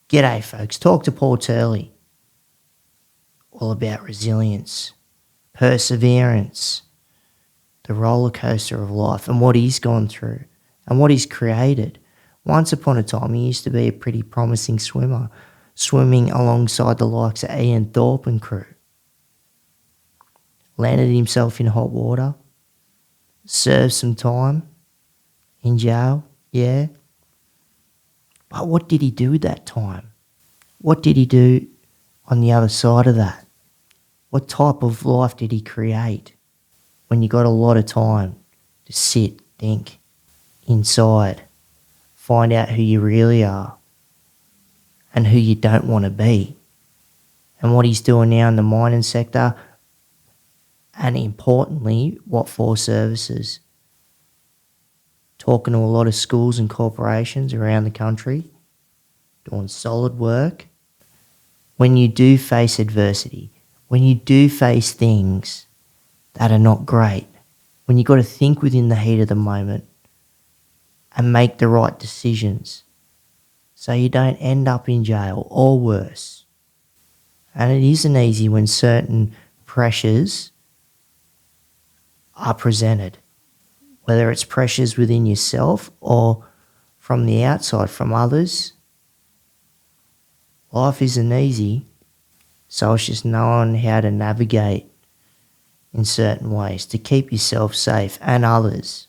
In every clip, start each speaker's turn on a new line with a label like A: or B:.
A: G'day, folks. Talk to Paul Turley. All about resilience, perseverance, the roller coaster of life and what he's gone through and what he's created. Once upon a time, he used to be a pretty promising swimmer, swimming alongside the likes of Ian Thorpe and crew. Landed himself in hot water, served some time in jail, yeah. But what did he do with that time? What did he do on the other side of that? What type of life did he create when you got a lot of time to sit, think, inside, find out who you really are and who you don't want to be? And what he's doing now in the mining sector, and importantly, what for services. Talking to a lot of schools and corporations around the country, doing solid work. When you do face adversity, when you do face things that are not great, when you got to think within the heat of the moment and make the right decisions so you don't end up in jail or worse. And it isn't easy when certain pressures are presented, whether it's pressures within yourself or from the outside, from others. Life isn't easy, so it's just knowing how to navigate in certain ways to keep yourself safe and others.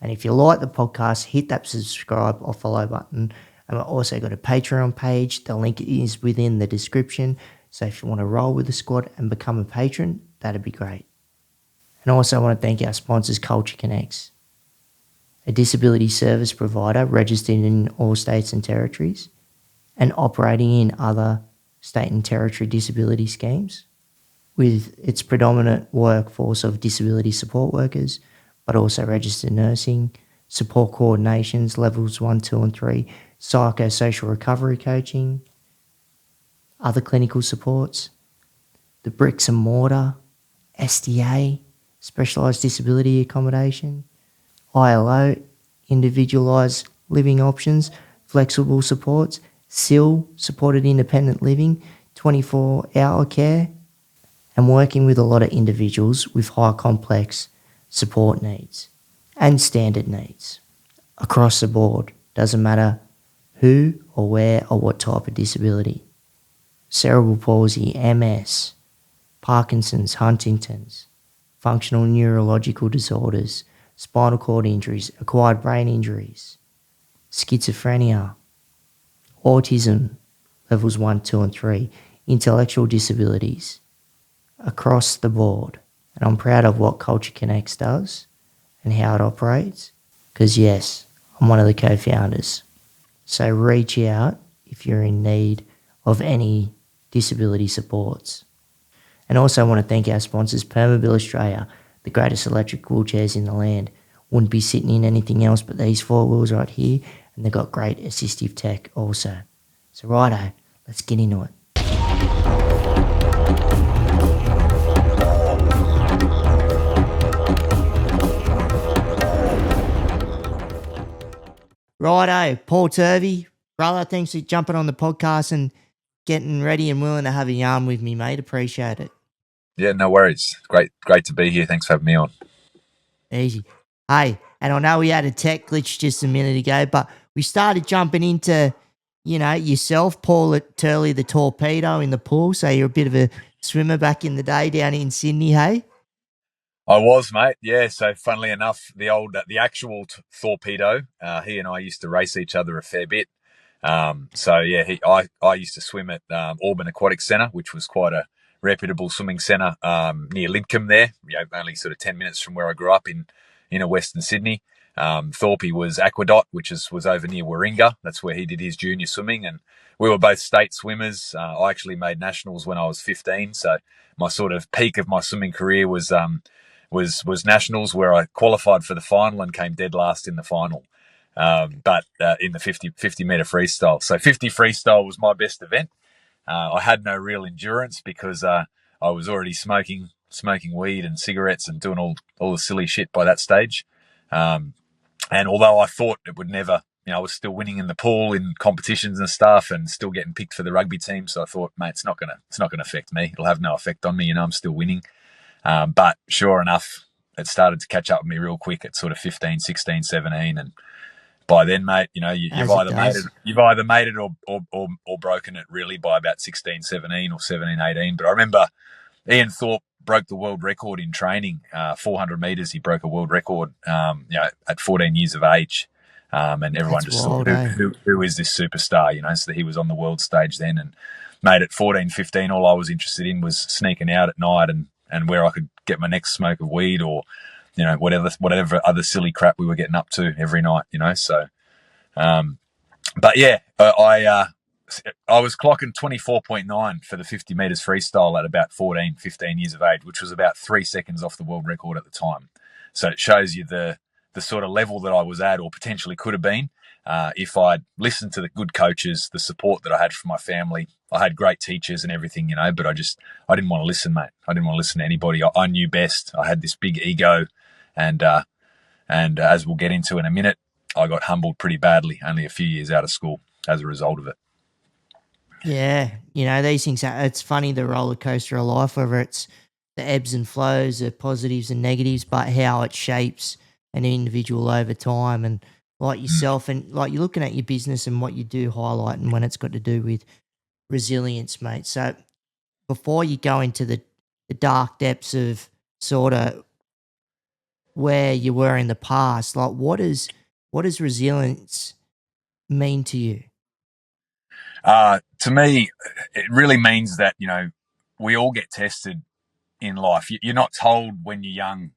A: And if you like the podcast, hit that subscribe or follow button. And we've also got a Patreon page. The link is within the description. So if you want to roll with the squad and become a patron, that'd be great. And also I want to thank our sponsors, Culture Connects, a disability service provider registered in all states and territories and operating in other state and territory disability schemes with its predominant workforce of disability support workers, but also registered nursing, support coordinations, levels 1, 2 and 3, psychosocial recovery coaching, other clinical supports, the bricks and mortar, SDA, specialised disability accommodation, ILO, individualised living options, flexible supports, SIL, supported independent living, 24-hour care, and working with a lot of individuals with high complex support needs and standard needs across the board. Doesn't matter who or where or what type of disability. Cerebral palsy, MS, Parkinson's, Huntington's, functional neurological disorders, spinal cord injuries, acquired brain injuries, schizophrenia, autism, levels 1, 2 and 3, intellectual disabilities, across the board. And I'm proud of what Culture Connects does and how it operates because, yes, I'm one of the co-founders. So reach out if you're in need of any disability supports. And also I want to thank our sponsors, Permobil Australia, the greatest electric wheelchairs in the land. Wouldn't be sitting in anything else but these 4 wheels right here, and they've got great assistive tech also. So righto, let's get into it. Righto, Paul Turley, brother, thanks for jumping on the podcast and getting ready and willing to have a yarn with me, mate. Appreciate it.
B: Yeah, no worries. Great to be here. Thanks for having me on.
A: Easy. Hey, and I know we had a tech glitch just a minute ago, but we started jumping into, yourself, Paul Turley, the torpedo in the pool. So you're a bit of a swimmer back in the day down in Sydney, hey?
B: I was, mate. Yeah. So, funnily enough, the actual torpedo, he and I used to race each other a fair bit. I used to swim at Auburn Aquatic Centre, which was quite a reputable swimming centre near Lidcombe there, only sort of 10 minutes from where I grew up in Western Sydney. Thorpe was Aquadot, which was over near Warringah. That's where he did his junior swimming, and we were both state swimmers. I actually made nationals when I was 15, so my sort of peak of my swimming career was nationals, where I qualified for the final and came dead last in the final. But in the 50 meter freestyle. So 50 freestyle was my best event. I had no real endurance because I was already smoking weed and cigarettes and doing all the silly shit by that stage. And although I thought it would never I was still winning in the pool in competitions and stuff, and still getting picked for the rugby team. So I thought, mate, it's not gonna affect me. It'll have no effect on me. I'm still winning. But sure enough, it started to catch up with me real quick at sort of 15, 16, 17, and by then, mate, you've
A: As it
B: either made it,
A: does.
B: or broken it really by about 16, 17 or 17, 18. But I remember Ian Thorpe broke the world record in training, 400 meters. He broke a world record, at 14 years of age. And everyone
A: That's
B: just thought,
A: wild, eh?
B: who is this superstar? So that he was on the world stage then. And made at 14, 15, all I was interested in was sneaking out at night and where I could get my next smoke of weed or, whatever other silly crap we were getting up to every night, So, but yeah, I was clocking 24.9 for the 50 metres freestyle at about 14, 15 years of age, which was about 3 seconds off the world record at the time. So it shows you the sort of level that I was at or potentially could have been if I'd listened to the good coaches, the support that I had from my family. I had great teachers and everything, but I didn't want to listen, mate. I didn't want to listen to anybody. I knew best. I had this big ego and as we'll get into in a minute, I got humbled pretty badly only a few years out of school as a result of it.
A: Yeah, these things. It's funny, the roller coaster of life, whether it's the ebbs and flows, the positives and negatives, but how it shapes an individual over time. And like yourself, and like you're looking at your business and what you do highlight, and when it's got to do with resilience, mate. So before you go into the dark depths of sort of where you were in the past, like what does resilience mean to you?
B: To me, it really means that, we all get tested in life. You're not told when you're young,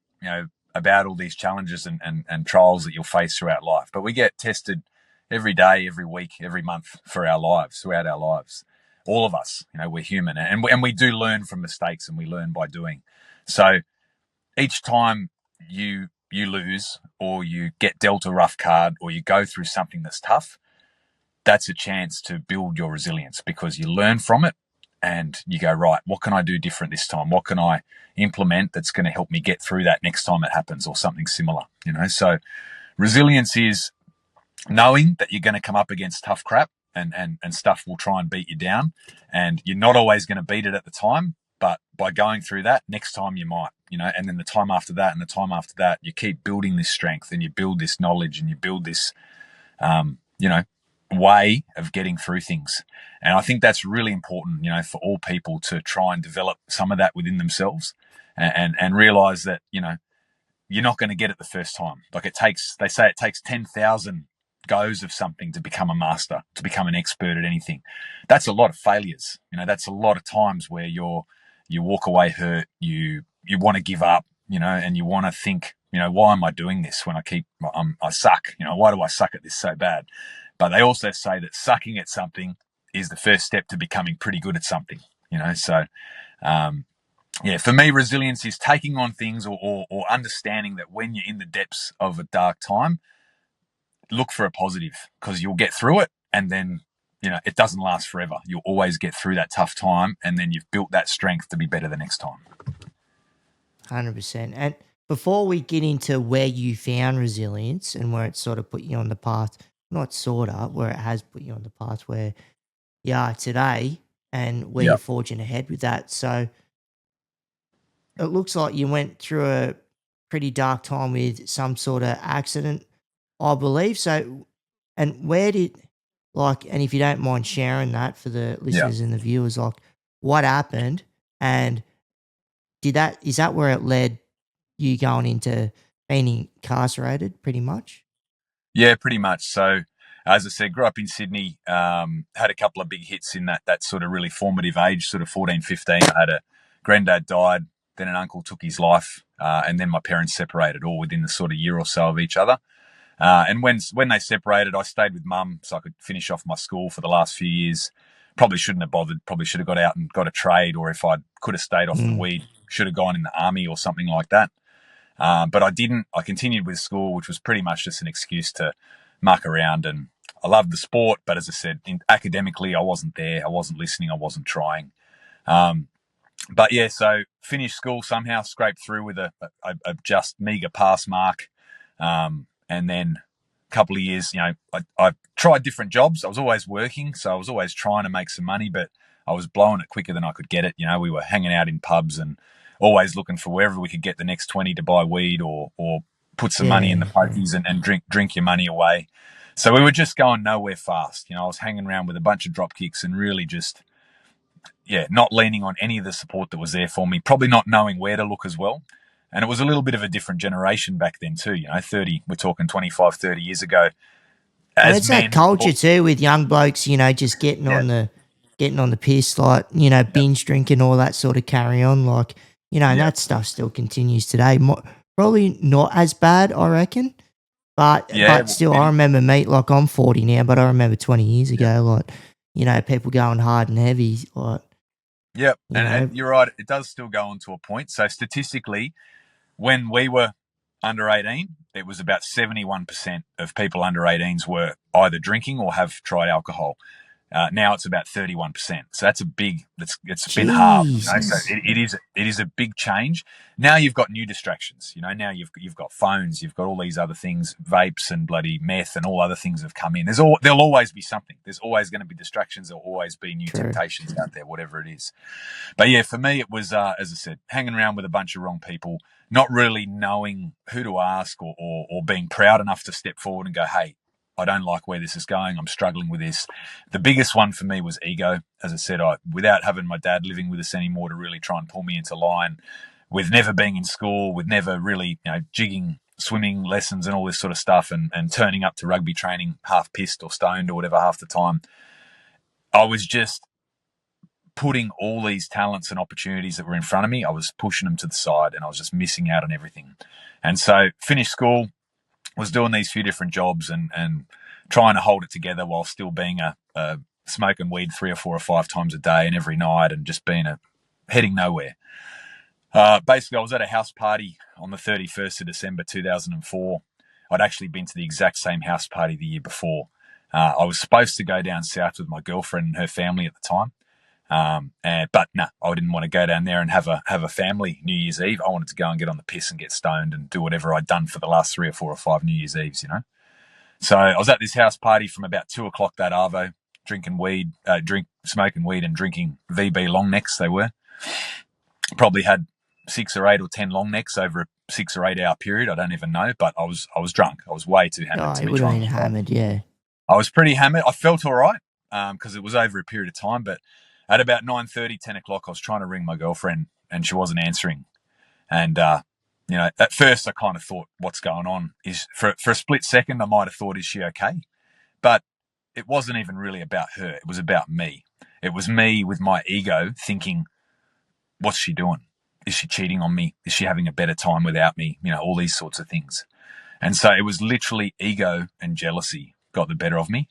B: about all these challenges and trials that you'll face throughout life. But we get tested every day, every week, every month for our lives, throughout our lives. All of us, we're human and we do learn from mistakes and we learn by doing. So each time you lose or you get dealt a rough card or you go through something that's tough, that's a chance to build your resilience because you learn from it and you go, right, what can I do different this time? What can I implement that's going to help me get through that next time it happens or something similar, So resilience is knowing that you're going to come up against tough crap and stuff will try and beat you down and you're not always going to beat it at the time, but by going through that, next time you might, and then the time after that and the time after that, you keep building this strength and you build this knowledge and you build this, way of getting through things. And I think that's really important, for all people to try and develop some of that within themselves and realize that, you're not going to get it the first time. Like they say it takes 10,000 goes of something to become a master, to become an expert at anything. That's a lot of failures. That's a lot of times where you walk away hurt, you want to give up, and you want to think, why am I doing this when I suck? Why do I suck at this so bad? But they also say that sucking at something is the first step to becoming pretty good at something, So, for me, resilience is taking on things or understanding that when you're in the depths of a dark time, look for a positive because you'll get through it and then, it doesn't last forever. You'll always get through that tough time and then you've built that strength to be better the next time.
A: 100%. And before we get into where you found resilience and where it sort of put you on the path, not sort of, where it has put you on the path where you are today and where you're
B: Yeah.
A: forging ahead with that. So it looks like you went through a pretty dark time with some sort of accident, I believe. So, and where did, and if you don't mind sharing that for the
B: Yeah.
A: listeners and the viewers, like what happened and is that where it led you going into being incarcerated pretty much?
B: Yeah, pretty much. So, as I said, grew up in Sydney, had a couple of big hits in that sort of really formative age, sort of 14, 15. I had a granddad died, then an uncle took his life, and then my parents separated all within the sort of year or so of each other. And when they separated, I stayed with mum so I could finish off my school for the last few years. Probably shouldn't have bothered. Probably should have got out and got a trade, or if I could have stayed off the weed, should have gone in the army or something like that. But I didn't. I continued with school, which was pretty much just an excuse to muck around. And I loved the sport, but as I said, academically, I wasn't there. I wasn't listening. I wasn't trying. But yeah, so finished school somehow, scraped through with a just meager pass mark, and then couple of years, I tried different jobs. I was always working, so I was always trying to make some money, but I was blowing it quicker than I could get it. We were hanging out in pubs and always looking for wherever we could get the next 20 to buy weed or put some money in the
A: Yeah, yeah.
B: pokies and drink your money away. So we were just going nowhere fast. I was hanging around with a bunch of drop kicks and really just, not leaning on any of the support that was there for me, probably not knowing where to look as well. And it was a little bit of a different generation back then too, 30, we're talking 25, 30 years ago.
A: And
B: As
A: it's that
B: men,
A: culture too with young blokes, just getting
B: yeah,
A: on the piss, like,
B: yeah,
A: binge drinking, all that sort of carry on, like, and
B: yeah,
A: that stuff still continues today. Probably not as bad, I reckon. But
B: yeah,
A: but still, I remember like I'm 40 now, but I remember 20 years
B: yeah,
A: ago, like, people going hard and heavy, like,
B: yeah.
A: you
B: And
A: know,
B: you're right, it does still go on to a point. So statistically, when we were under 18, it was about 71% of people under 18s were either drinking or have tried alcohol. Now it's about 31%. So that's it's been halved. So
A: Jesus.
B: it is a big change. Now you've got new distractions. Now you've got phones, you've got all these other things, vapes and bloody meth and all other things have come in. There'll always be something. There's always going to be distractions. There'll always be new
A: True.
B: temptations out there, whatever it is. But yeah, for me, it was, as I said, hanging around with a bunch of wrong people, not really knowing who to ask or being proud enough to step forward and go, hey, I don't like where this is going. I'm struggling with this. The biggest one for me was ego. As I said, without having my dad living with us anymore to really try and pull me into line, with never being in school, with never really, jigging, swimming lessons and all this sort of stuff and turning up to rugby training half pissed or stoned or whatever half the time, I was just putting all these talents and opportunities that were in front of me, I was pushing them to the side and I was just missing out on everything. And so finished school, was doing these few different jobs and trying to hold it together while still being a smoking weed 3 or 4 or 5 times a day and every night and just being heading nowhere. Basically, I was at a house party on the 31st of December 2004. I'd actually been to the exact same house party the year before. I was supposed to go down south with my girlfriend and her family at the time. But no, I didn't want to go down there and have a family New Year's Eve. I wanted to go and get on the piss and get stoned and do whatever I'd done for the last 3 or 4 or 5 New Year's Eves. So I was at this house party from about 2 o'clock that arvo, smoking weed and drinking VB long necks. They were probably had 6 or 8 or 10 long necks over a 6 or 8 hour period. I don't even know, but I was drunk. I was way too hammered
A: Oh,
B: to
A: it
B: be
A: would have
B: trying
A: been
B: to drive.
A: hammered, yeah.
B: I was pretty hammered. I felt all right because it was over a period of time. But at about 9:30, 10 o'clock, I was trying to ring my girlfriend and she wasn't answering. And, at first I kind of thought, what's going on? For a split second, I might have thought, is she okay? But it wasn't even really about her. It was about me. It was me with my ego thinking, what's she doing? Is she cheating on me? Is she having a better time without me? All these sorts of things. And so it was literally ego and jealousy got the better of me.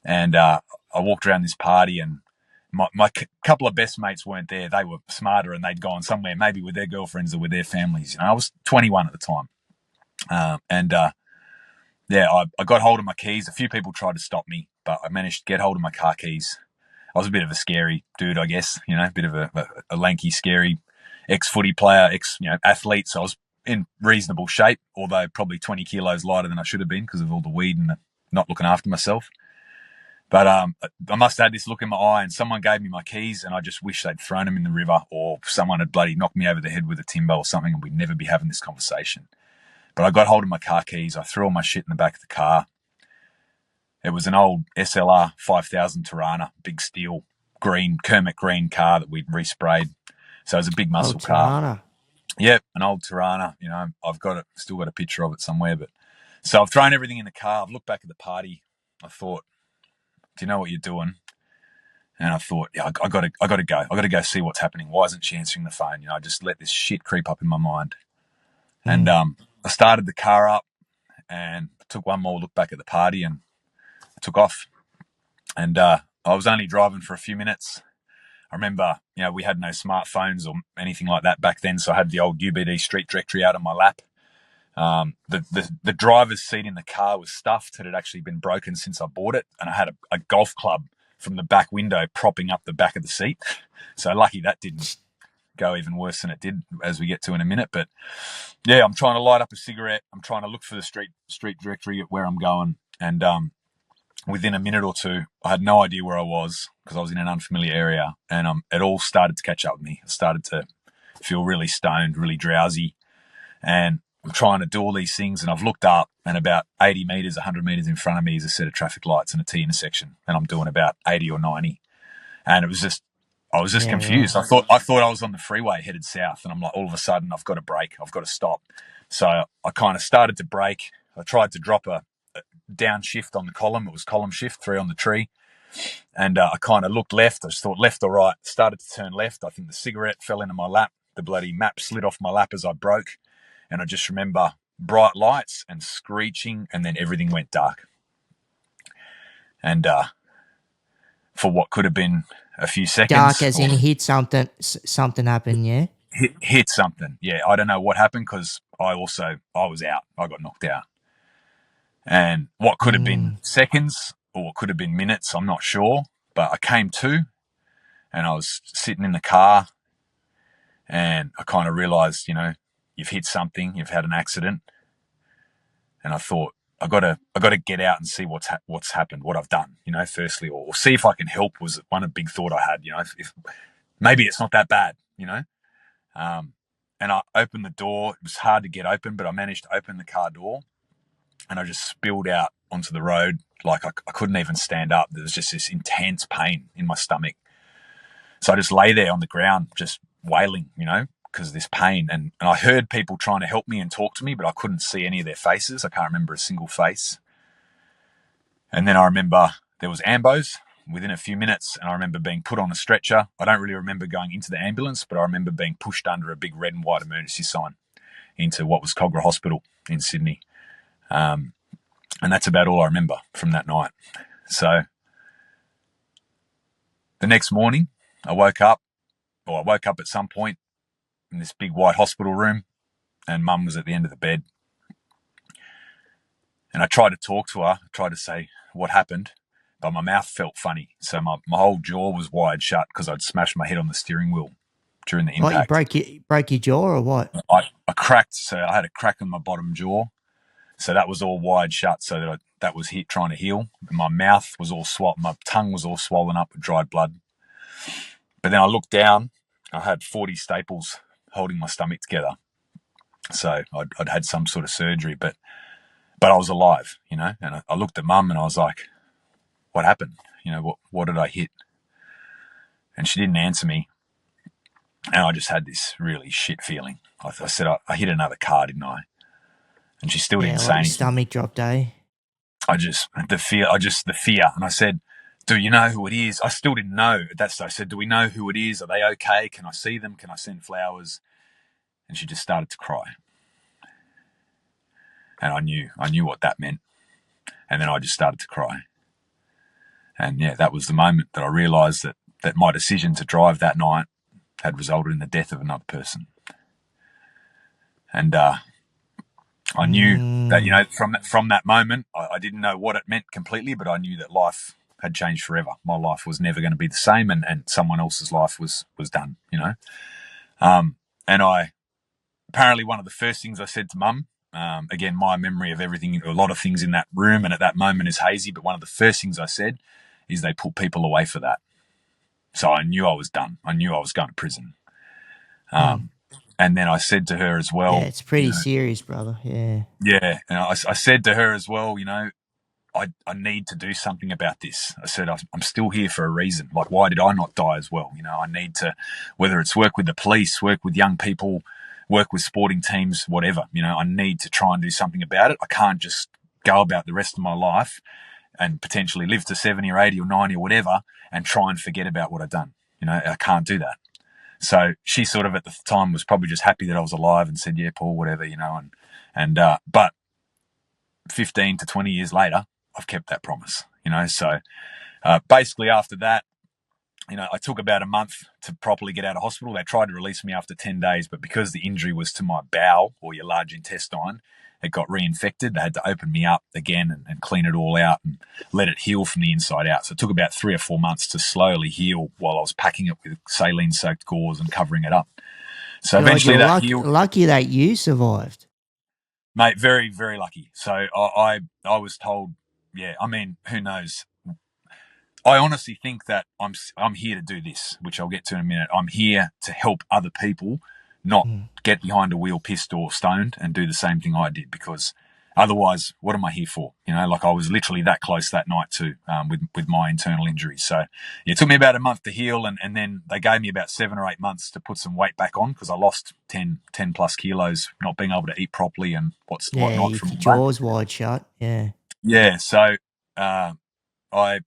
B: And I walked around this party and my couple of best mates weren't there. They were smarter and they'd gone somewhere, maybe with their girlfriends or with their families. I was 21 at the time. I got hold of my keys. A few people tried to stop me, but I managed to get hold of my car keys. I was a bit of a scary dude, I guess, a bit of a lanky, scary ex-footy player, athlete. So I was in reasonable shape, although probably 20 kilos lighter than I should have been because of all the weed and not looking after myself. But I must have had this look in my eye and someone gave me my keys and I just wish they'd thrown them in the river or someone had bloody knocked me over the head with a timber or something and we'd never be having this conversation. But I got hold of my car keys. I threw all my shit in the back of the car. It was an old SLR 5000 Tirana, big steel, Kermit green car that we'd resprayed. So it was a big
A: Oh,
B: muscle car.
A: Tirana.
B: Yep, an old Tirana. I've still got a picture of it somewhere. But so I've thrown everything in the car. I've looked back at the party. I thought, do you know what you're doing? And I thought, yeah, I got to go. I got to go see what's happening. Why isn't she answering the phone? I just let this shit creep up in my mind. And
A: Mm.
B: I started the car up and took one more look back at the party and I took off. And I was only driving for a few minutes. I remember, we had no smartphones or anything like that back then, so I had the old UBD Street Directory out on my lap. The driver's seat in the car was stuffed. It had actually been broken since I bought it, and I had a golf club from the back window propping up the back of the seat. So lucky that didn't go even worse than it did, as we get to in a minute. But yeah, I'm trying to light up a cigarette. I'm trying to look for the street directory at where I'm going. And within a minute or two, I had no idea where I was because I was in an unfamiliar area. And it all started to catch up with me. I started to feel really stoned, really drowsy. And I'm trying to do all these things. And I've looked up, and about 80 metres, 100 metres in front of me is a set of traffic lights and a T intersection. And I'm doing about 80 or 90. And I was just
A: Yeah,
B: confused.
A: right.
B: I thought I was on the freeway headed south, and I'm like, all of a sudden, I've got to brake. I've got to stop. So I kind of started to brake. I tried to drop a downshift on the column. It was column shift, 3 on the tree. And I kind of looked left. I just thought left or right. Started to turn left. I think the cigarette fell into my lap. The bloody map slid off my lap as I broke. And I just remember bright lights and screeching, and then everything went dark. And for what could have been a few
A: Dark
B: seconds,
A: as in hit something. Something happened. Yeah.
B: hit something. Yeah, I don't know what happened because I was out. I got knocked out. And what could have been seconds or what could have been minutes, I'm not sure. But I came to, and I was sitting in the car, and I kind of realised, you've hit something, you've had an accident, and I thought I got to get out and see what's happened, what I've done, firstly, or see if I can help was one big thought I had, if maybe it's not that bad, and I opened the door. It was hard to get open, but I managed to open the car door, and I just spilled out onto the road. Like I couldn't even stand up. There was just this intense pain in my stomach. So I just lay there on the ground, just wailing, because of this pain. And I heard people trying to help me and talk to me, but I couldn't see any of their faces. I can't remember a single face. And then I remember there was ambos within a few minutes, and I remember being put on a stretcher. I don't really remember going into the ambulance, but I remember being pushed under a big red and white emergency sign into what was Cogra Hospital in Sydney. And that's about all I remember from that night. So the next morning, I woke up at some point in this big white hospital room, and Mum was at the end of the bed. And I tried to talk to her, tried to say what happened, but my mouth felt funny. So my whole jaw was wide shut because I'd smashed my head on the steering wheel during the
A: What,
B: impact.
A: you broke your jaw or what?
B: I cracked, so I had a crack in my bottom jaw. So that was all wide shut, so that was trying to heal. And my mouth was all swollen, my tongue was all swollen up with dried blood. But then I looked down, I had 40 staples holding my stomach together. So I'd had some sort of surgery, but I was alive, And I looked at Mum and I was like, what happened? What did I hit? And she didn't answer me. And I just had this really shit feeling. I said, I hit another car, didn't I? And she still didn't say
A: like your
B: anything.
A: stomach dropped, eh?
B: The fear. And I said, do you know who it is? I still didn't know at that stage. I said, do we know who it is? Are they okay? Can I see them? Can I send flowers? And she just started to cry. And I knew what that meant. And then I just started to cry. And yeah, that was the moment that I realised that my decision to drive that night had resulted in the death of another person. And I knew that, from that moment, I didn't know what it meant completely, but I knew that life had changed forever. My life was never going to be the same, and someone else's life was done, And apparently one of the first things I said to Mum, again, my memory of everything, a lot of things in that room and at that moment is hazy, but one of the first things I said is they put people away for that. So I knew I was done. I knew I was going to prison. And then I said to her as well.
A: Yeah, it's pretty serious, brother. Yeah.
B: Yeah. And I said to her as well, I need to do something about this. I said, I'm still here for a reason. Like, why did I not die as well? I need to, whether it's work with the police, work with young people, work with sporting teams, whatever, I need to try and do something about it. I can't just go about the rest of my life and potentially live to 70 or 80 or 90 or whatever and try and forget about what I've done. I can't do that. So she sort of at the time was probably just happy that I was alive and said, yeah, Paul, whatever, but 15 to 20 years later, I've kept that promise, So basically after that, I took about a month to properly get out of hospital. They tried to release me after 10 days, but because the injury was to my bowel or your large intestine, it got reinfected. They had to open me up again and clean it all out and let it heal from the inside out. So it took about 3 or 4 months to slowly heal while I was packing it with saline-soaked gauze and covering it up. So
A: God,
B: eventually
A: you're
B: that healed.
A: lucky that you survived.
B: Mate, very, very lucky. So I was told, yeah, I mean, who knows? I honestly think that I'm here to do this, which I'll get to in a minute. I'm here to help other people not get behind a wheel pissed or stoned and do the same thing I did, because otherwise, what am I here for? You know, like I was literally that close that night too, with my internal injuries. So it took me about a month to heal, and then they gave me about 7 or 8 months to put some weight back on, because I lost 10 plus kilos not being able to eat properly and
A: Yeah,
B: whatnot
A: your
B: from that.
A: jaws wide shut. Yeah.
B: Yeah, so I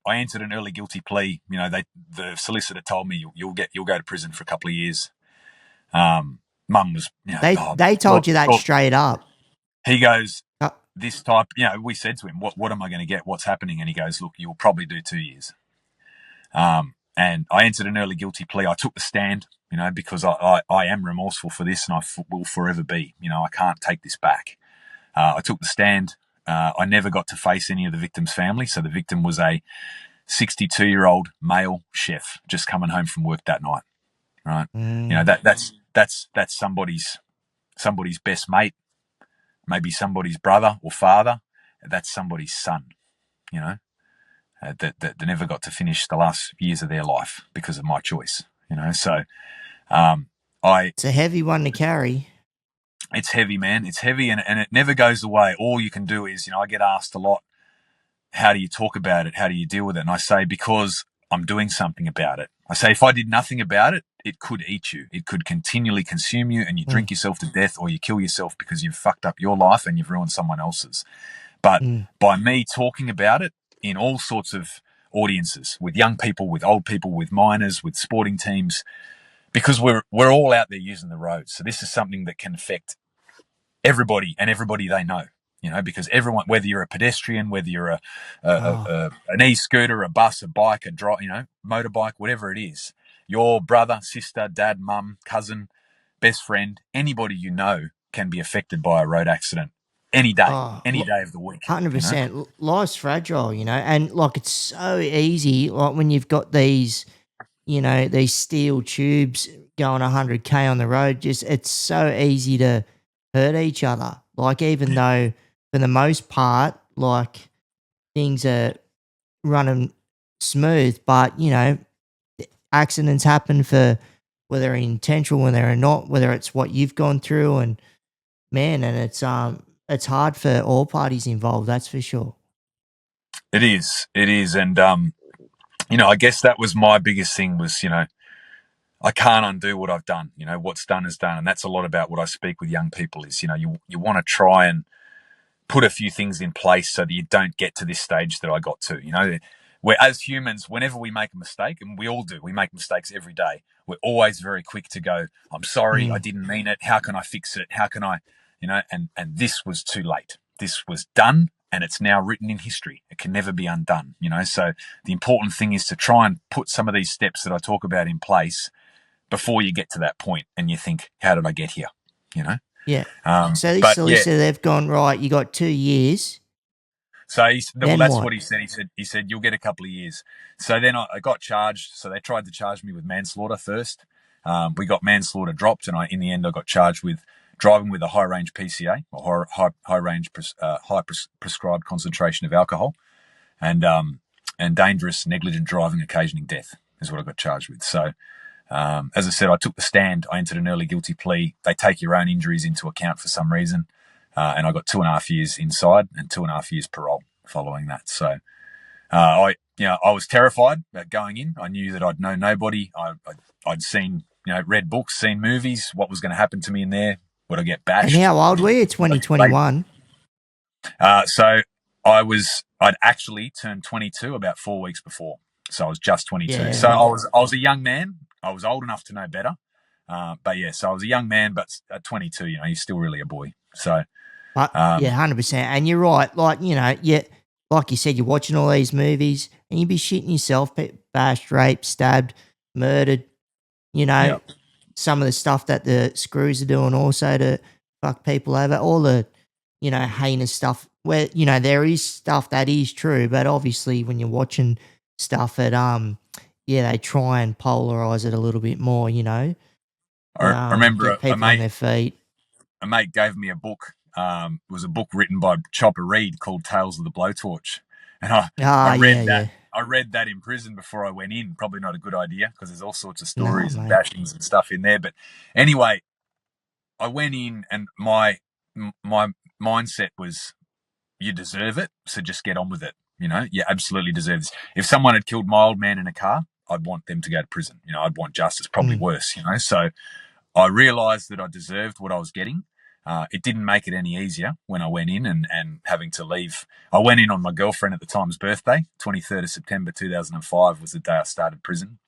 B: entered an early guilty plea. You know, the solicitor told me you'll go to prison for a couple of years. Mum was, you know,
A: They told you that straight up.
B: He goes,
A: Uh,
B: this type, you know, we said to him, what am I going to get? What's happening? And he goes, look, you'll probably do 2 years. And I entered an early guilty plea. I took the stand, you know, because I am remorseful for this, and I will forever be. You know, I can't take this back. I took the stand. I never got to face any of the victim's family. So the victim was a 62-year-old male chef just coming home from work that night, right? You know, that's somebody's best mate, maybe somebody's brother or father. That's somebody's son, you know, that they never got to finish the last years of their life because of my choice, you know. So
A: it's a heavy one to carry.
B: It's heavy, man. It's heavy, and it never goes away. All you can do is, you know, I get asked a lot, how do you talk about it? How do you deal with it? And I say, because I'm doing something about it. I say, if I did nothing about it, it could eat you. It could continually consume you, and you drink yourself to death, or you kill yourself because you've fucked up your life and you've ruined someone else's. But by me talking about it in all sorts of audiences, with young people, with old people, with minors, with sporting teams, because we're all out there using the roads. So this is something that can affect everybody and everybody they know. You know, because everyone, whether you're a pedestrian, whether you're an e-scooter, a bus, a bike, you know, motorbike, whatever it is, your brother, sister, dad, mum, cousin, best friend, anybody you know can be affected by a road accident any day of the week.
A: 100%. You know? Life's fragile, you know, and like it's so easy, like when you've got these, you know, these steel tubes going 100k on the road, just it's so easy to hurt each other. Like even though for the most part, like things are running smooth, but you know, accidents happen for whether they're intentional, whether they're not, whether it's what you've gone through, and man, and it's hard for all parties involved. That's for sure.
B: It is, and you know, I guess that was my biggest thing was, you know, I can't undo what I've done. You know, what's done is done, and that's a lot about what I speak with young people. Is, you know, you want to try and put a few things in place so that you don't get to this stage that I got to. You know, where as humans, whenever we make a mistake, and we all do, we make mistakes every day, we're always very quick to go, I'm sorry, I didn't mean it. How can I fix it? How can I, you know, and this was too late. This was done, and it's now written in history. It can never be undone, you know. So the important thing is to try and put some of these steps that I talk about in place before you get to that point and you think, how did I get here? You know?
A: Yeah. So this solicitor, they've gone, right, you got 2 years.
B: So that's what he said. He said you'll get a couple of years. So then I got charged. So they tried to charge me with manslaughter first. We got manslaughter dropped, and in the end I got charged with driving with a high range PCA, or high range prescribed concentration of alcohol, and dangerous negligent driving occasioning death is what I got charged with. So as I said, I took the stand. I entered an early guilty plea. They take your own injuries into account for some reason. And I got 2.5 years inside and 2.5 years parole following that. So I was terrified about going in. I knew that I'd know nobody. I'd seen, you know, read books, seen movies, what was going to happen to me in there. Would I get bashed?
A: And how old were you? 2021.
B: So I'd actually turned 22 about 4 weeks before. So I was just 22.
A: Yeah.
B: So I was a young man. I was old enough to know better. But yeah, so I was a young man, but at 22, you know, you're still really a boy. So.
A: Yeah, 100%. And you're right. Like, you know, like you said, you're watching all these movies and you'd be shitting yourself, bashed, raped, stabbed, murdered, you know, some of the stuff that the screws are doing also to fuck people over, all the, heinous stuff where, there is stuff that is true, but obviously when you're watching stuff they try and polarize it a little bit more,
B: I remember
A: get people on their feet.
B: a mate gave me a book. It was a book written by Chopper Reed called Tales of the Blowtorch, and I
A: Ah, yeah,
B: read that.
A: yeah.
B: I read that in prison before I went in. Probably not a good idea because there's all sorts of
A: Nah,
B: stories and
A: mate.
B: bashings and stuff in there. But anyway, I went in and my mindset was, you deserve it, so just get on with it. You absolutely deserve this. If someone had killed my old man in a car, I'd want them to go to prison. I'd want justice, probably
A: Mm.
B: worse. So I realized that I deserved what I was getting. It didn't make it any easier when I went in and having to leave. I went in on my girlfriend at the time's birthday. 23rd of September 2005 was the day I started prison.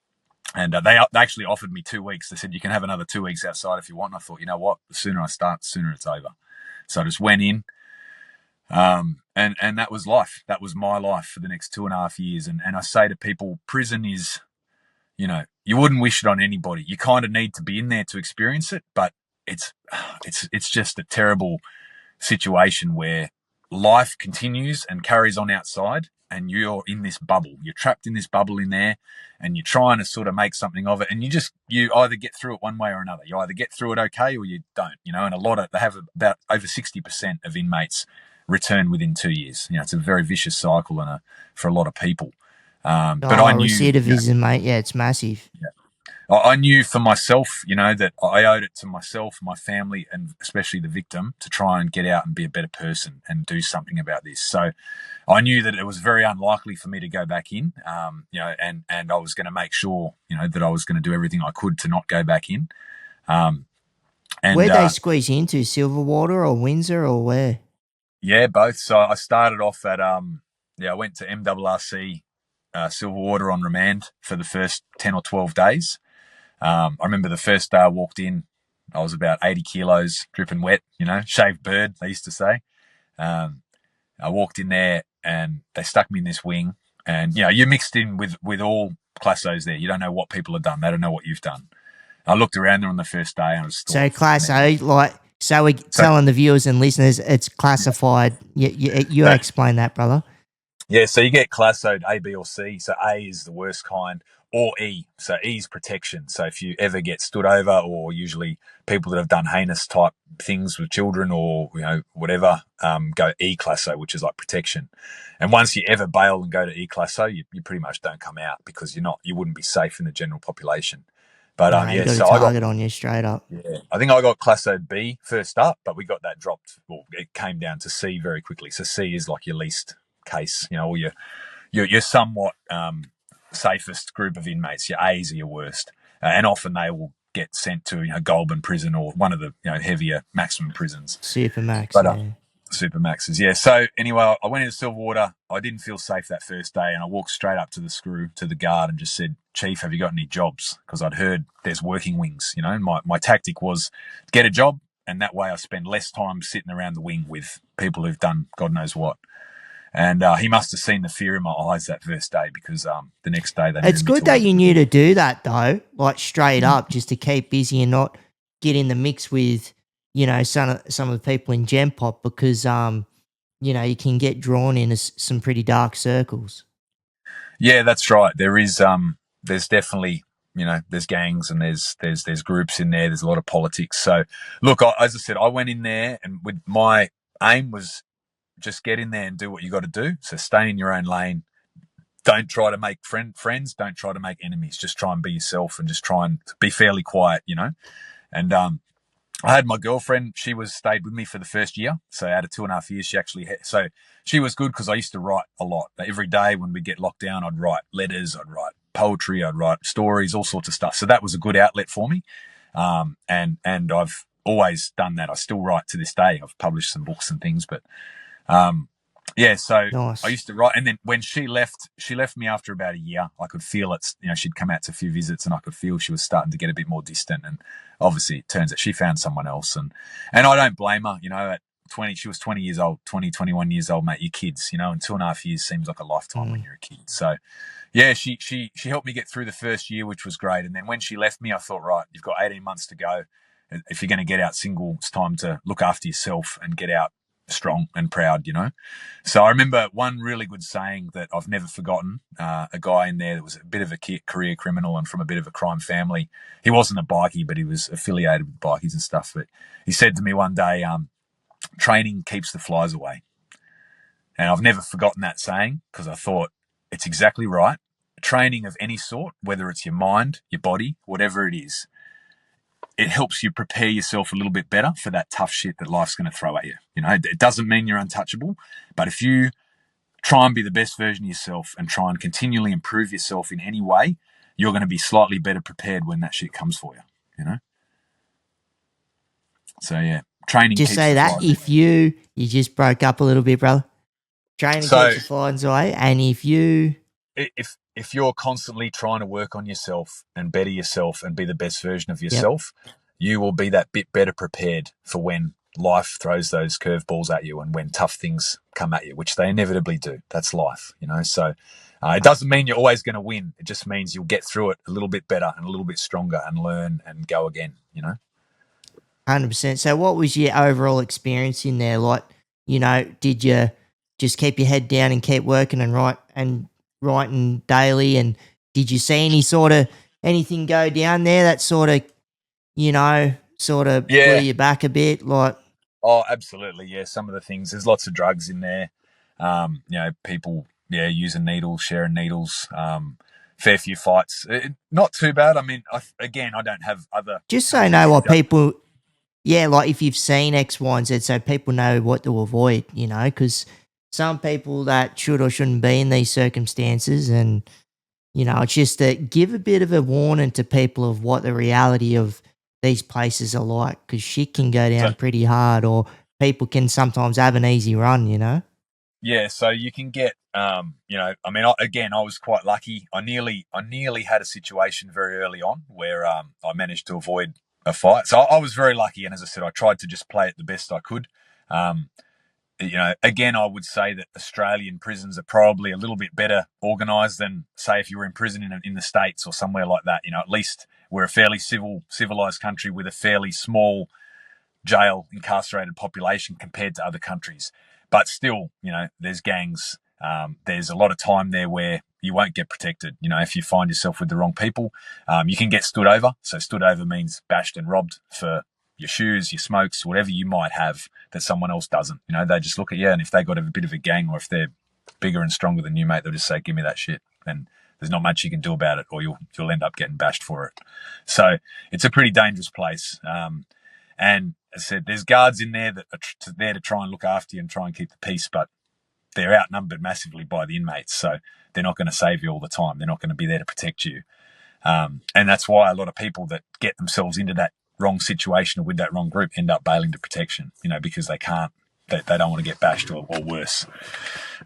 B: And they actually offered me 2 weeks. They said, you can have another 2 weeks outside if you want. And I thought, you know what? The sooner I start, the sooner it's over. So I just went in. And that was life. That was my life for the next 2.5 years. And I say to people, prison is, you wouldn't wish it on anybody. You kind of need to be in there to experience it, but it's just a terrible situation where life continues and carries on outside, and you're in this bubble. You're trapped in this bubble in there, and you're trying to sort of make something of it. And you either get through it one way or another. You either get through it okay or you don't. And they have about over 60% of inmates return within 2 years. It's a very vicious cycle for a lot of people. But I
A: Oh,
B: knew,
A: recidivism, mate. Yeah, it's massive.
B: I knew for myself, that I owed it to myself, my family, and especially the victim to try and get out and be a better person and do something about this. So I knew that it was very unlikely for me to go back in, and I was going to make sure, that I was going to do everything I could to not go back in. Um, and
A: Where'd they squeeze you into? Silverwater or Windsor or where?
B: Yeah, both. So I started off at, I went to MRRC Silverwater on remand for the first 10 or 12 days. I remember the first day I walked in, I was about 80 kilos, dripping wet, shaved bird, they used to say. Um, I walked in there and they stuck me in this wing. And, you're mixed in with all classos there. You don't know what people have done. They don't know what you've done. I looked around there on the first day and I just
A: So
B: thought,
A: class
B: man.
A: A, so we're
B: So,
A: telling the viewers and listeners it's classified. You
B: so
A: explain that, brother.
B: Yeah, so you get classoed A, B, or C. So A is the worst kind, or E. So E is protection. So if you ever get stood over, or usually people that have done heinous type things with children, or whatever, go E classo, which is like protection. And once you ever bail and go to E classo, you pretty much don't come out because you wouldn't be safe in the general population. But
A: Nah, you got a
B: so I got.
A: target on you straight up.
B: Yeah, I think I got classoed B first up, but we got that dropped. Well, it came down to C very quickly. So C is like your least case, or your somewhat safest group of inmates. Your A's are your worst, and often they will get sent to Goulburn prison or one of the heavier maximum prisons.
A: Supermax,
B: But
A: yeah.
B: Supermaxes, yeah. So anyway, I went into Silverwater. I didn't feel safe that first day, and I walked straight up to the screw, to the guard, and just said, "Chief, have you got any jobs?" Because I'd heard there's working wings. My tactic was get a job, and that way I spend less time sitting around the wing with people who've done God knows what. And he must have seen the fear in my eyes that first day because the next day they
A: It's
B: moved me
A: good
B: to
A: that
B: one.
A: you knew to do that though, like straight up, just to keep busy and not get in the mix with, some of the people in Gen Pop because you can get drawn into some pretty dark circles.
B: Yeah, that's right. There's definitely, there's gangs and there's groups in there. There's a lot of politics. So, look, as I said, I went in there and with my aim was just get in there and do what you got to do. So stay in your own lane. Don't try to make friends. Don't try to make enemies. Just try and be yourself and just try and be fairly quiet, And I had my girlfriend. She stayed with me for the first year. So out of 2.5 years, so she was good because I used to write a lot. Every day when we get locked down, I'd write letters, I'd write poetry, I'd write stories, all sorts of stuff. So that was a good outlet for me. And I've always done that. I still write to this day. I've published some books and things, but yeah, so I
A: Nice.
B: used to write, and then when she left me after about a year. I could feel it. She'd come out to a few visits, and I could feel she was starting to get a bit more distant. And obviously, it turns out she found someone else, and I don't blame her. At 20, she was 20 years old, 20, 21 years old, mate. You're kids, and 2.5 years seems like a lifetime when you're a kid. So, yeah, she helped me get through the first year, which was great. And then when she left me, I thought, right, you've got 18 months to go. If you're going to get out single, it's time to look after yourself and get out strong and proud, So I remember one really good saying that I've never forgotten. A guy in there that was a bit of a career criminal and from a bit of a crime family. He wasn't a bikie, but he was affiliated with bikies and stuff. But he said to me one day, training keeps the flies away. And I've never forgotten that saying because I thought it's exactly right. Training of any sort, whether it's your mind, your body, whatever it is, it helps you prepare yourself a little bit better for that tough shit that life's going to throw at you. It doesn't mean you're untouchable, but if you try and be the best version of yourself and try and continually improve yourself in any way, you're going to be slightly better prepared when that shit comes for you, So yeah, training
A: Just
B: keeps
A: say
B: the
A: that
B: flies.
A: if you just broke up a little bit, brother. Training
B: So
A: keeps the flies away, and if you
B: if you're constantly trying to work on yourself and better yourself and be the best version of
A: yep,
B: yourself, you will be that bit better prepared for when life throws those curveballs at you and when tough things come at you, which they inevitably do. That's life, So it doesn't mean you're always going to win. It just means you'll get through it a little bit better and a little bit stronger and learn and go again.
A: 100%. So, what was your overall experience in there? Like, did you just keep your head down and keep working and writing daily? And did you see anything go down there that blew
B: Yeah.
A: you back a bit? Like,
B: Oh, absolutely. Yeah. Some of the things, there's lots of drugs in there. People, using needles, sharing needles, fair few fights. Not too bad. I mean, I don't have other
A: just so I
B: countries.
A: know what people, yeah, like if you've seen X, Y, and Z, so people know what to avoid, because some people that should or shouldn't be in these circumstances, and it's just to give a bit of a warning to people of what the reality of these places are like, because shit can go
B: So,
A: down pretty hard, or people can sometimes have an easy run.
B: yeah, so you can get, I was quite lucky. I nearly had a situation very early on where I managed to avoid a fight. So I was very lucky, and as I said, I tried to just play it the best I could. Um, again, I would say that Australian prisons are probably a little bit better organised than, say, if you were in prison in the States or somewhere like that. At least we're a fairly civilised country with a fairly small jail incarcerated population compared to other countries. But still, there's gangs. There's a lot of time there where you won't get protected. If you find yourself with the wrong people, you can get stood over. So stood over means bashed and robbed for your shoes, your smokes, whatever you might have that someone else doesn't. They just look at you, and if they got a bit of a gang or if they're bigger and stronger than you, mate, they'll just say, "Give me that shit." And there's not much you can do about it, or you'll end up getting bashed for it. So it's a pretty dangerous place. And as I said, there's guards in there that are there to try and look after you and try and keep the peace, but they're outnumbered massively by the inmates. So they're not going to save you all the time. They're not going to be there to protect you. And that's why a lot of people that get themselves into that wrong situation or with that wrong group end up bailing to protection, because they can't, they don't want to get bashed or worse.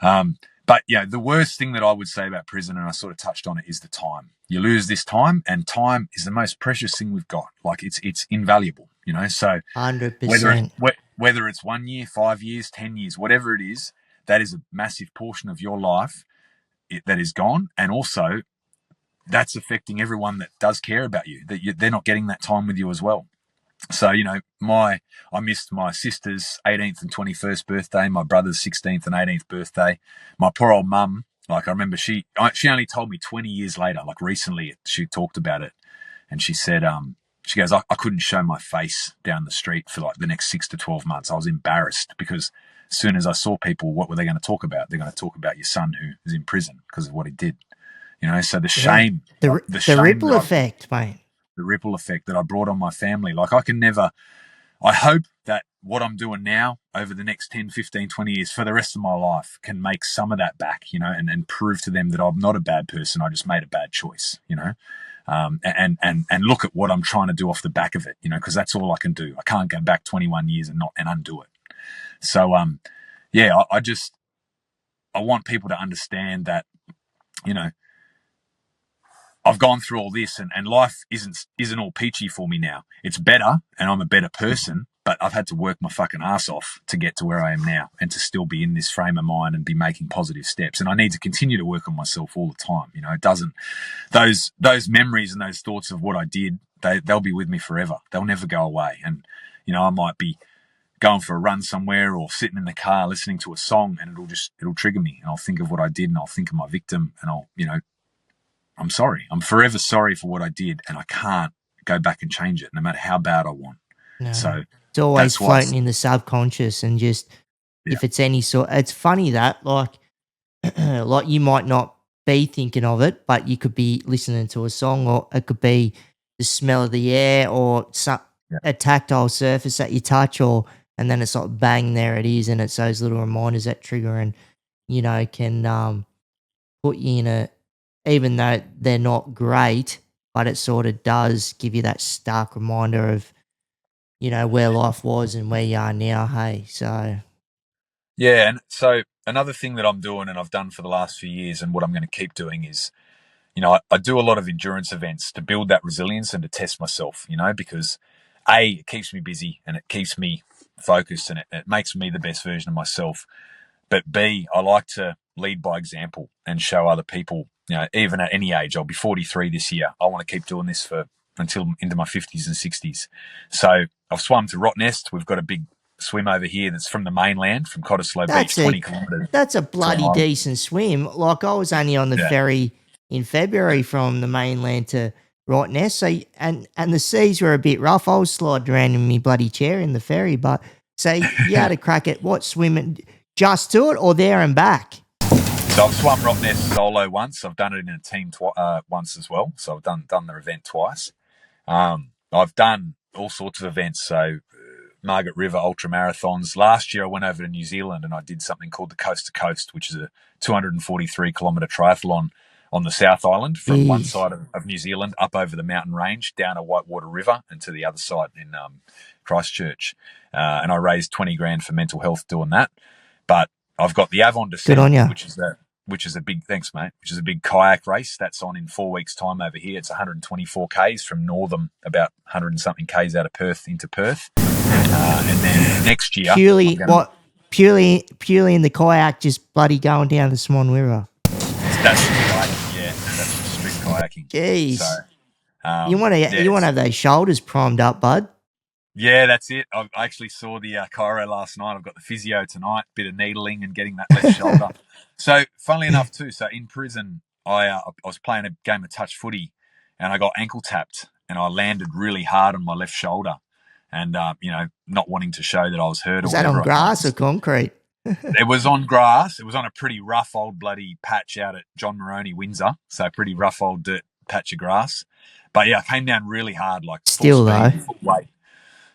B: But the worst thing that I would say about prison, and I sort of touched on it, is the time. You lose this time, and time is the most precious thing we've got. Like it's invaluable, So
A: 100%.
B: whether it's 1 year, 5 years, 10 years, whatever it is, that is a massive portion of your life that is gone, and also that's affecting everyone that does care about you. They're not getting that time with you as well. So, I missed my sister's 18th and 21st birthday, my brother's 16th and 18th birthday. My poor old mum, like I remember she only told me 20 years later, like recently she talked about it. And she said, she goes, I couldn't show my face down the street for like the next 6 to 12 months. I was embarrassed because as soon as I saw people, what were they going to talk about? They're going to talk about your son who is in prison because of what he did. So the
A: Yeah.
B: shame,
A: The
B: shame
A: ripple effect, mate.
B: the ripple effect that I brought on my family, like I hope that what I'm doing now over the next 10, 15, 20 years for the rest of my life can make some of that back, and prove to them that I'm not a bad person. I just made a bad choice, and look at what I'm trying to do off the back of it, because that's all I can do. I can't go back 21 years and undo it. So, I want people to understand that, I've gone through all this, and life isn't all peachy for me now. It's better, and I'm a better person, but I've had to work my fucking ass off to get to where I am now and to still be in this frame of mind and be making positive steps. And I need to continue to work on myself all the time. It doesn't, those memories and those thoughts of what I did, they'll be with me forever. They'll never go away. And, I might be going for a run somewhere or sitting in the car listening to a song, and it'll trigger me, and I'll think of what I did, and I'll think of my victim, and I'm sorry. I'm forever sorry for what I did, and I can't go back and change it, no matter how bad I want.
A: No.
B: So
A: It's always
B: that's why,
A: floating in the subconscious, and just
B: yeah,
A: if it's any sort, it's funny that like like you might not be thinking of it, but you could be listening to a song, or it could be the smell of the air, or
B: yeah,
A: a tactile surface that you touch, or and then it's like bang, there it is, and it's those little reminders that trigger and can put you in a, even though they're not great, but it sort of does give you that stark reminder of where life was and where you are now. Hey, so
B: yeah. And so another thing that I'm doing, and I've done for the last few years, and what I'm going to keep doing is, I do a lot of endurance events to build that resilience and to test myself, because it keeps me busy and it keeps me focused, and it makes me the best version of myself. But B, I like to lead by example and show other people, even at any age. I'll be 43 this year. I want to keep doing this for until into my 50s and 60s. So I've swum to Rottnest. We've got a big swim over here that's from the mainland, from Cottesloe Beach,
A: that's
B: 20
A: a
B: kilometres
A: that's a
B: to an
A: bloody
B: island.
A: decent swim. Like I was only on the
B: Yeah.
A: ferry in February from the mainland to Rottnest, so and the seas were a bit rough. I was sliding around in my bloody chair in the ferry, but so you had a crack at what, swimming just to it or there and back?
B: So I've swum Rottnest solo once. I've done it in a team once as well. So I've done the event twice. I've done all sorts of events. So Margaret River ultra marathons. Last year I went over to New Zealand and I did something called the Coast to Coast, which is a 243-kilometre triathlon on the South Island, from one
A: Jeez.
B: side of New Zealand up over the mountain range, down a Whitewater River, and to the other side in Christchurch. And I raised 20 grand for mental health doing that. But I've got the Avon
A: Good
B: Descent,
A: on you.
B: which is a big, thanks mate, which is a big kayak race. That's on in 4 weeks' time over here. It's 124 k's from Northam, about 100 and something k's out of Perth into Perth. And then next year,
A: Purely
B: I'm going to.
A: what? Purely in the kayak, just bloody going down the Swan River.
B: That's just kayaking, yeah. That's just strict kayaking. So,
A: Jeez, you want
B: yeah.
A: to have those shoulders primed up, bud.
B: Yeah, that's it. I actually saw the chiro last night. I've got the physio tonight, bit of needling and getting that left shoulder. So, funnily enough, too, so in prison, I was playing a game of touch footy and I got ankle tapped and I landed really hard on my left shoulder. And, not wanting to show that I was hurt or
A: Was that on
B: whatever,
A: grass or concrete?
B: it was on grass. It was on a pretty rough old bloody patch out at John Moroney, Windsor. So, pretty rough old dirt patch of grass. But yeah, I came down really hard, like full
A: Still though,
B: speed, full weight.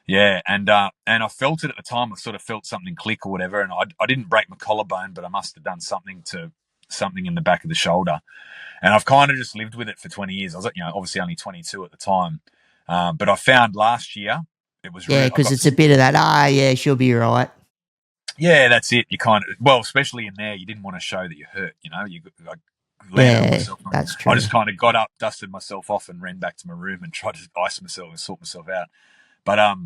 B: Yeah, and I felt it at the time. I sort of felt something click or whatever, and I didn't break my collarbone, but I must have done something in the back of the shoulder, and I've kind of just lived with it for 20 years. I was, obviously only 22 at the time, but I found last year it was
A: yeah,
B: real. I
A: because
B: got
A: it's a bit of that. Yeah, she'll be right.
B: yeah, that's it. You kind of especially in there, you didn't want to show that you hurt. I landed on
A: Yeah,
B: myself.
A: that's
B: I
A: true.
B: just kind of got up, dusted myself off, and ran back to my room and tried to ice myself and sort myself out. But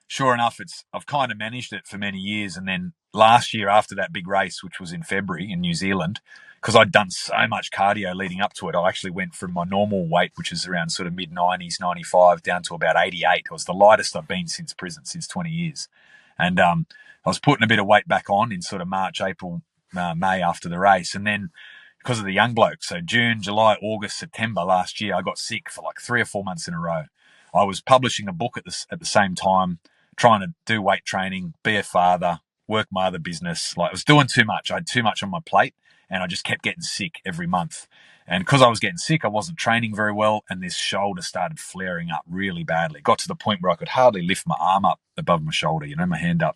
B: sure enough, I've kind of managed it for many years. And then last year, after that big race, which was in February in New Zealand, because I'd done so much cardio leading up to it, I actually went from my normal weight, which is around sort of mid 90s, 95, down to about 88. It was the lightest I've been since prison, since 20 years. And I was putting a bit of weight back on in sort of March, April, May after the race. And then because of the young bloke, so June, July, August, September last year, I got sick for like 3 or 4 months in a row. I was publishing a book at the same time, trying to do weight training, be a father, work my other business. Like I was doing too much. I had too much on my plate and I just kept getting sick every month. And because I was getting sick, I wasn't training very well. And this shoulder started flaring up really badly. It got to the point where I could hardly lift my arm up above my shoulder, my hand up.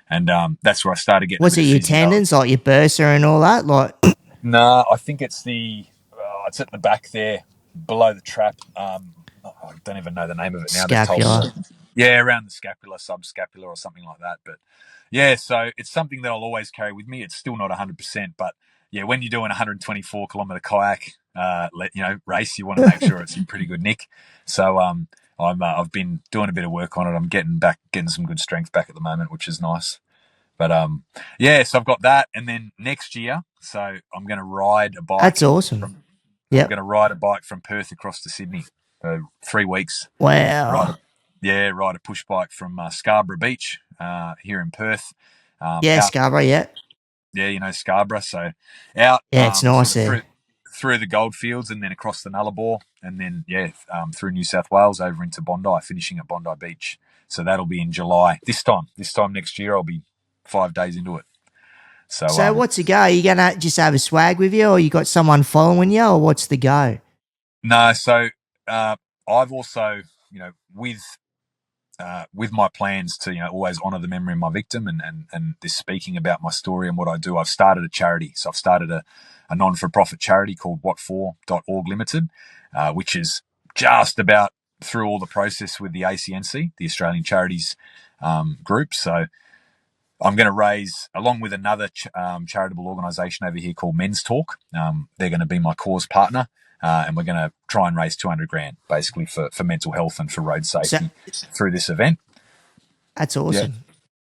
B: And that's where I started getting a
A: Was
B: bit
A: it
B: of
A: your
B: physio.
A: tendons, like your bursa and all that? Like,
B: No, I think it's it's at the back there below the trap. I don't even know the name of it now. They've told me.
A: scapula.
B: Yeah, around the scapula, subscapular or something like that. But yeah, so it's something that I'll always carry with me. It's still not 100%, but yeah, when you're doing a 124-kilometer kayak, race, you want to make sure it's in pretty good nick. So I've been doing a bit of work on it. I'm getting some good strength back at the moment, which is nice. But so I've got that, and then next year, so I'm going to ride a
A: That's
B: bike.
A: awesome.
B: I'm
A: Yep.
B: going to ride a bike from Perth across to Sydney for 3 weeks.
A: Wow.
B: Right. Yeah, ride a push bike from Scarborough Beach here in Perth.
A: Yeah,
B: Out,
A: Scarborough, yeah.
B: yeah, you know Scarborough. So out
A: Yeah, it's
B: sort
A: nice
B: of
A: there.
B: through the goldfields and then across the Nullarbor and then through New South Wales over into Bondi, finishing at Bondi Beach. So that'll be in July. This time next year, I'll be 5 days into it. So
A: So what's the go? Are you going to just have a swag with you, or you got someone following you, or what's the go?
B: no, so I've also with my plans to always honour the memory of my victim and this speaking about my story and what I do, I've started a charity. So I've started a non-for-profit charity called what4.org Limited, which is just about through all the process with the ACNC, the Australian Charities Group. So I'm going to raise, along with another charitable organisation over here called Men's Talk. They're going to be my cause partner, and we're going to try and raise 200 grand basically for mental health and for road
A: So
B: safety through this event.
A: that's
B: Yeah,
A: awesome.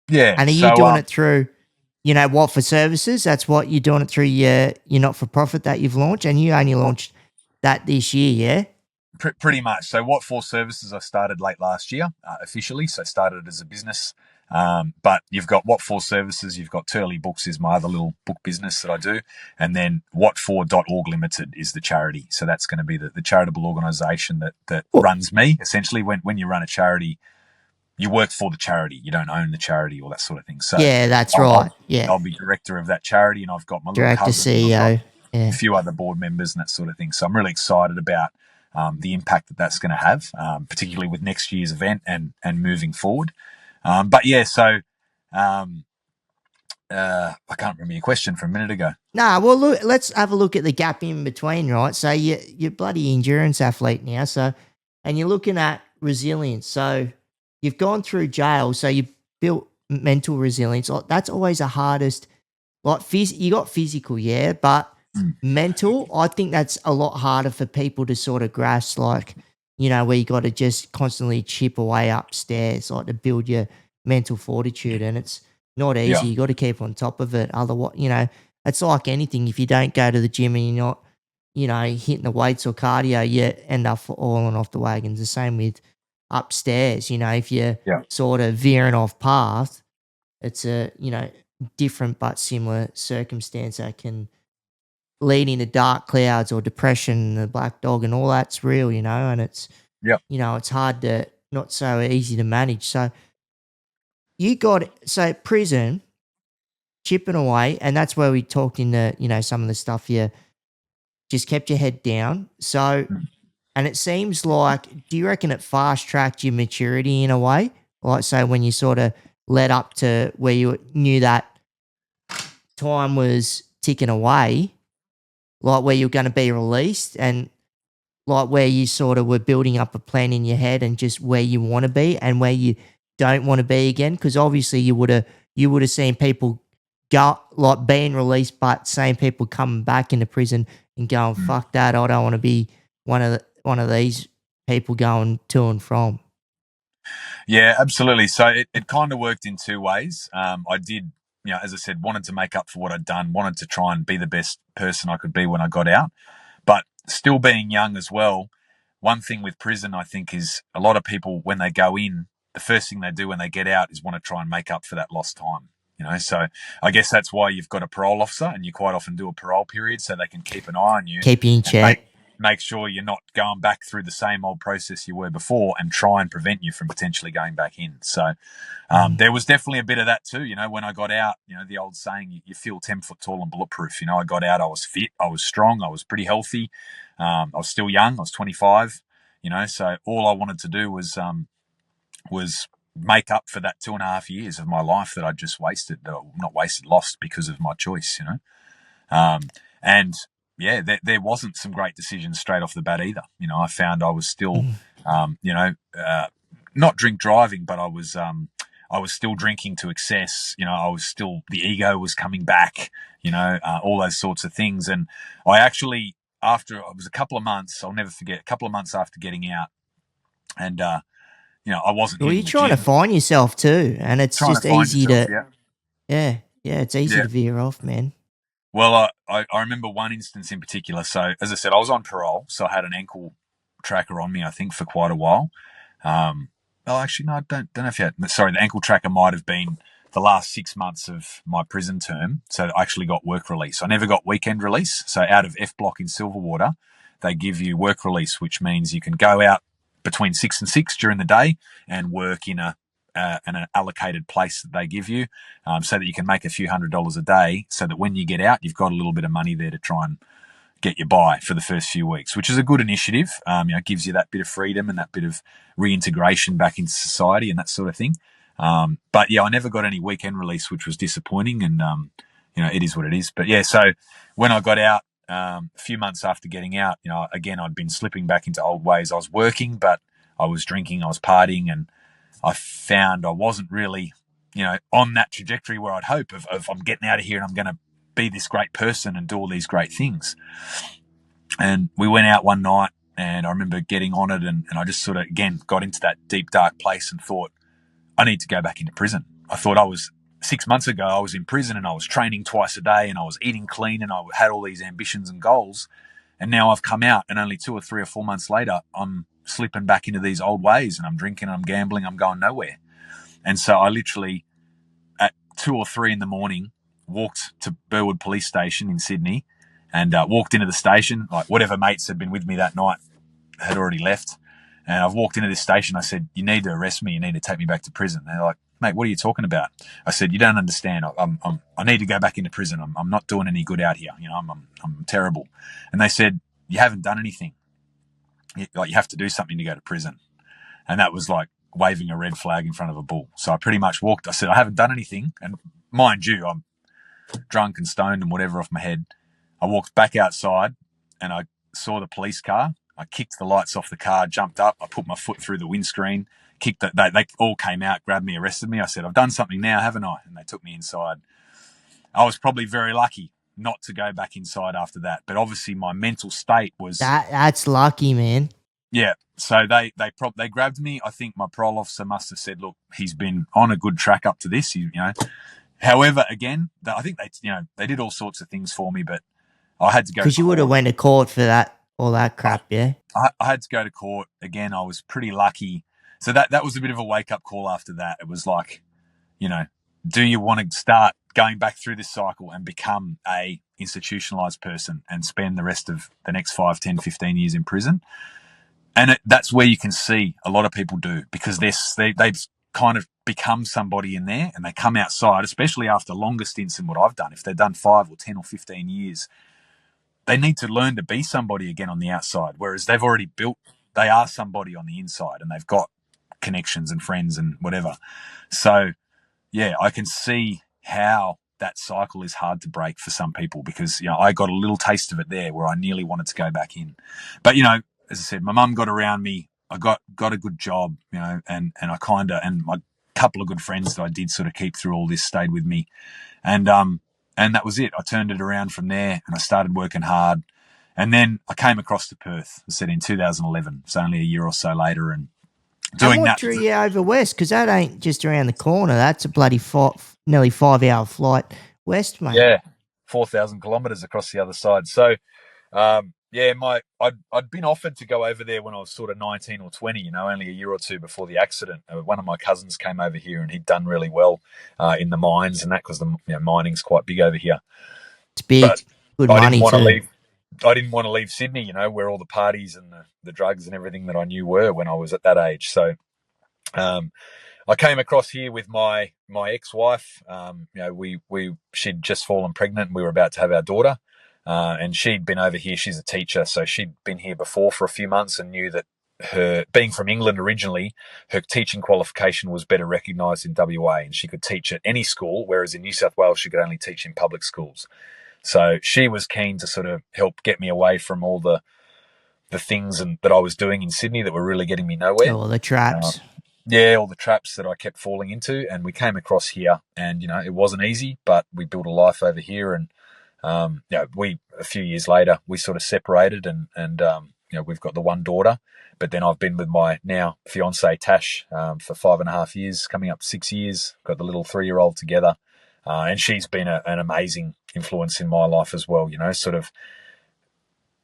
B: yeah.
A: And are you
B: So
A: doing it through, what for services? That's what you're doing it through your not for profit that you've launched, and you only launched that this year, yeah?
B: pretty much. So what for services I started late last year officially. So started as a business. But you've got what for services, you've got Turley Books is my other little book business that I do. And then what4.org Limited is the charity. So that's going to be the charitable organisation that
A: Well,
B: runs me. Essentially, when you run a charity, you work for the charity. You don't own the charity or that sort of thing. So
A: yeah, that's
B: I'll,
A: right.
B: I'll,
A: Yeah,
B: I'll be director of that charity and I've got my little
A: director,
B: cousin and I've got
A: CEO.
B: a
A: Yeah.
B: few other board members and that sort of thing. So I'm really excited about the impact that that's going to have, particularly with next year's event and moving forward. But yeah, so I can't remember your question from a minute ago.
A: Nah, well, look, let's have a look at the gap in between, right? So you're bloody endurance athlete now, so and you're looking at resilience. So you've gone through jail, so you built mental resilience. That's always the hardest. Like you got physical, yeah, but
B: Mm.
A: mental, I think that's a lot harder for people to sort of grasp. Like, where you got to just constantly chip away upstairs, like to build your mental fortitude, and it's not
B: Yeah,
A: easy. You got to keep on top of it. Otherwise, it's like anything. If you don't go to the gym and you're not, hitting the weights or cardio, you end up falling off the wagons. The same with upstairs. If you're
B: yeah,
A: sort of veering off path, it's a different but similar circumstance that can lead into dark clouds or depression, the black dog, and all that's real, and it's
B: yeah.
A: it's hard to not so easy to manage. So prison chipping away, and that's where we talked in the some of the stuff you just kept your head down. So,
B: Mm.
A: and it seems like, do you reckon it fast tracked your maturity in a way? Like, so when you sort of led up to where you knew that time was ticking away, like where you're going to be released, and like where you sort of were building up a plan in your head and just where you want to be and where you don't want to be again? Because obviously you would have seen people go like being released, but same people coming back into prison and going,
B: Mm.
A: fuck that, I don't want to be one of these people going to and from.
B: Yeah, absolutely. So it kind of worked in two ways. I did, as I said, wanted to make up for what I'd done, wanted to try and be the best person I could be when I got out. But still being young as well, one thing with prison, I think, is a lot of people, when they go in, the first thing they do when they get out is want to try and make up for that lost time. So I guess that's why you've got a parole officer, and you quite often do a parole period so they can keep an eye on you
A: Keep you in
B: and make
A: check.
B: make sure you're not going back through the same old process you were before, and try and prevent you from potentially going back in. So
A: Mm.
B: there was definitely a bit of that too. When I got out, the old saying, you feel 10 foot tall and bulletproof. I got out, I was fit, I was strong, I was pretty healthy. I was still young, I was 25, so all I wanted to do was make up for that 2.5 years of my life that I just wasted, not wasted, lost because of my choice. And yeah, there wasn't some great decisions straight off the bat either. I found I was still,
A: Mm.
B: not drink driving, but I was still drinking to excess. I was still, the ego was coming back. All those sorts of things. And I actually, after it was a couple of months, I'll never forget, a couple of months after getting out, and I wasn't
A: Well, you're
B: hitting the
A: trying to
B: gym,
A: find yourself too, and it's
B: trying to
A: just
B: find
A: easy
B: yourself.
A: to,
B: Yeah,
A: yeah, it's easy
B: yeah.
A: to veer off, man.
B: Well, I remember one instance in particular. So, as I said, I was on parole, so I had an ankle tracker on me, I think, for quite a while. Um, Oh, actually, no, I don't know if you had. Sorry, the ankle tracker might have been the last 6 months of my prison term. So I actually got work release. I never got weekend release. So out of F Block in Silverwater, they give you work release, which means you can go out between 6 and 6 during the day and work in an allocated place that they give you, so that you can make a few $100s a day. So that when you get out, you've got a little bit of money there to try and get you by for the first few weeks, which is a good initiative. It gives you that bit of freedom and that bit of reintegration back into society and that sort of thing. But yeah, I never got any weekend release, which was disappointing, and it is what it is. But yeah, so when I got out, a few months after getting out, again, I'd been slipping back into old ways. I was working, but I was drinking, I was partying, and I found I wasn't really, on that trajectory where I'd hope of I'm getting out of here and I'm going to be this great person and do all these great things. And we went out one night, and I remember getting on it, and I just sort of, again, got into that deep, dark place and thought, I need to go back into prison. I thought 6 months ago, I was in prison and I was training twice a day and I was eating clean and I had all these ambitions and goals. And now I've come out, and only 2 or 3 or 4 months later, I'm slipping back into these old ways, and I'm drinking, I'm gambling, I'm going nowhere. And so I literally, at 2 or 3 in the morning, walked to Burwood Police Station in Sydney, and walked into the station. Like, whatever mates had been with me that night had already left. And I've walked into this station. I said, you need to arrest me. You need to take me back to prison. And they're like, mate, what are you talking about? I said, you don't understand. I need to go back into prison. I'm not doing any good out here. I'm terrible. And they said, you haven't done anything. You have to do something to go to prison. And that was like waving a red flag in front of a bull. So I pretty much walked. I said, I haven't done anything. And mind you, I'm drunk and stoned and whatever off my head. I walked back outside, and I saw the police car. I kicked the lights off the car, jumped up. I put my foot through the windscreen, kicked it. They all came out, grabbed me, arrested me. I said, I've done something now, haven't I? And they took me inside. I was probably very lucky not to go back inside after that. But obviously my mental state was...
A: That's lucky, man.
B: Yeah. So they grabbed me. I think my parole officer must have said, look, he's been on a good track up to this, However, again, I think they did all sorts of things for me, but I had to go.
A: Because you would have went to court for all that crap, yeah?
B: I had to go to court. Again, I was pretty lucky. So that was a bit of a wake-up call after that. It was like, do you want to start going back through this cycle and become a institutionalized person and spend the rest of the next 5, 10, 15 years in prison? And that's where you can see a lot of people do, because they've kind of become somebody in there, and they come outside, especially after longer stints than what I've done. If they've done 5 or 10 or 15 years, they need to learn to be somebody again on the outside, whereas they've already they are somebody on the inside, and they've got connections and friends and whatever. So, yeah, I can see how that cycle is hard to break for some people, because, I got a little taste of it there where I nearly wanted to go back in. But, as I said, my mum got around me. I got a good job, and my couple of good friends that I did sort of keep through all this stayed with me. And that was it. I turned it around from there, and I started working hard. And then I came across to Perth, I said, in 2011. It's only a year or so later, and doing
A: what
B: that.
A: drew you over west? Because that ain't just around the corner. That's a bloody nearly 5-hour flight west, mate.
B: Yeah, 4,000 kilometres across the other side. So, I'd been offered to go over there when I was sort of 19 or 20, only a year or two before the accident. One of my cousins came over here, and he'd done really well in the mines, and that because the mining's quite big over here.
A: It's big, but good money too.
B: I didn't want to leave Sydney, where all the parties and the drugs and everything that I knew were when I was at that age. So I came across here with my ex-wife. She'd just fallen pregnant, and we were about to have our daughter. And she'd been over here. She's a teacher, so she'd been here before for a few months and knew that her, being from England originally, her teaching qualification was better recognised in WA, and she could teach at any school, whereas in New South Wales she could only teach in public schools. So she was keen to sort of help get me away from all the things that I was doing in Sydney that were really getting me nowhere.
A: All the traps.
B: All the traps that I kept falling into. And we came across here, and, it wasn't easy, but we built a life over here. And, a few years later, we sort of separated, and we've got the one daughter. But then I've been with my now fiance Tash for 5.5 years, coming up to 6 years. Got the little 3-year-old together, and she's been an amazing influence in my life as well. Sort of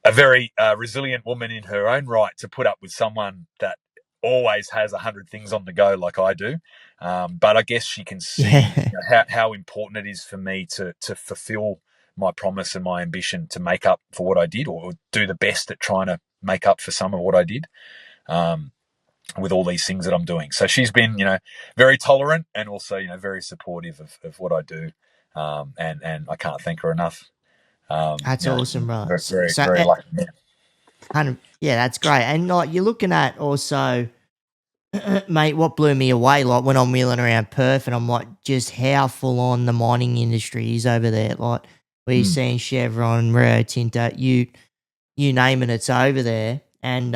B: a very resilient woman in her own right, to put up with someone that always has 100 things on the go like I do. But I guess she can see,
A: Yeah.
B: how important it is for me to fulfill my promise and my ambition to make up for what I did, or do the best at trying to make up for some of what I did. Um, with all these things that I'm doing. So she's been, very tolerant, and also, very supportive of what I do. And I can't thank her enough.
A: That's awesome, bro.
B: Very,
A: So,
B: very,
A: so
B: very lucky. Man.
A: yeah, that's great. And like you're looking at also, mate, what blew me away, like when I'm wheeling around Perth, and I'm like, just how full on the mining industry is over there. Like we're
B: Mm.
A: seeing Chevron, Rio Tinto, you name it, it's over there. And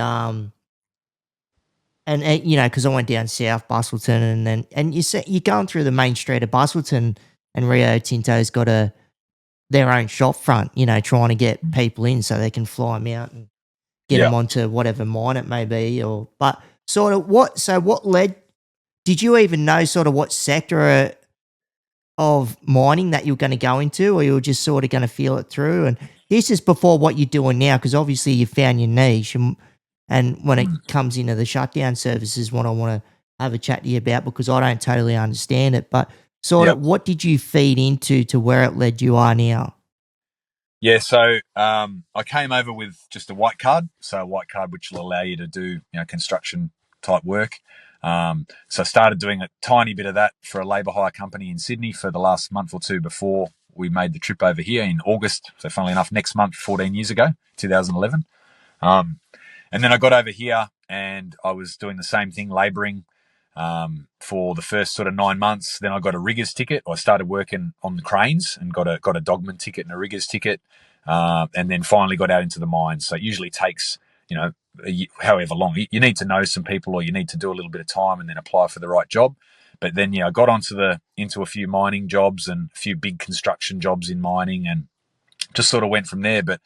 A: because I went down south, Bustleton, and you see, you're going through the main street of Bustleton, and Rio Tinto's got their own shop front, trying to get people in so they can fly them out and get
B: Yeah.
A: them onto whatever mine it may be. But sort of what led? Did you even know sort of what sector of mining that you were going to go into, or you were just sort of going to feel it through? And this is before what you're doing now, because obviously you found your niche, and when it
B: Mm.
A: comes into the shutdown services, what I want to have a chat to you about, because I don't totally understand it. But sort
B: Yeah.
A: of what did you feed into to where it led you are now?
B: Yeah, so I came over with just a white card, so a white card which will allow you to do construction type work. So I started doing a tiny bit of that for a labour hire company in Sydney for the last month or two before we made the trip over here in August. So funnily enough, next month, 14 years ago, 2011. Um, and then I got over here and I was doing the same thing, labouring for the first sort of 9 months. Then I got a riggers ticket. I started working on the cranes and got a dogman ticket and a riggers ticket, and then finally got out into the mines. So it usually takes however long. You need to know some people, or you need to do a little bit of time and then apply for the right job. But then I got into a few mining jobs and a few big construction jobs in mining, and just sort of went from there. But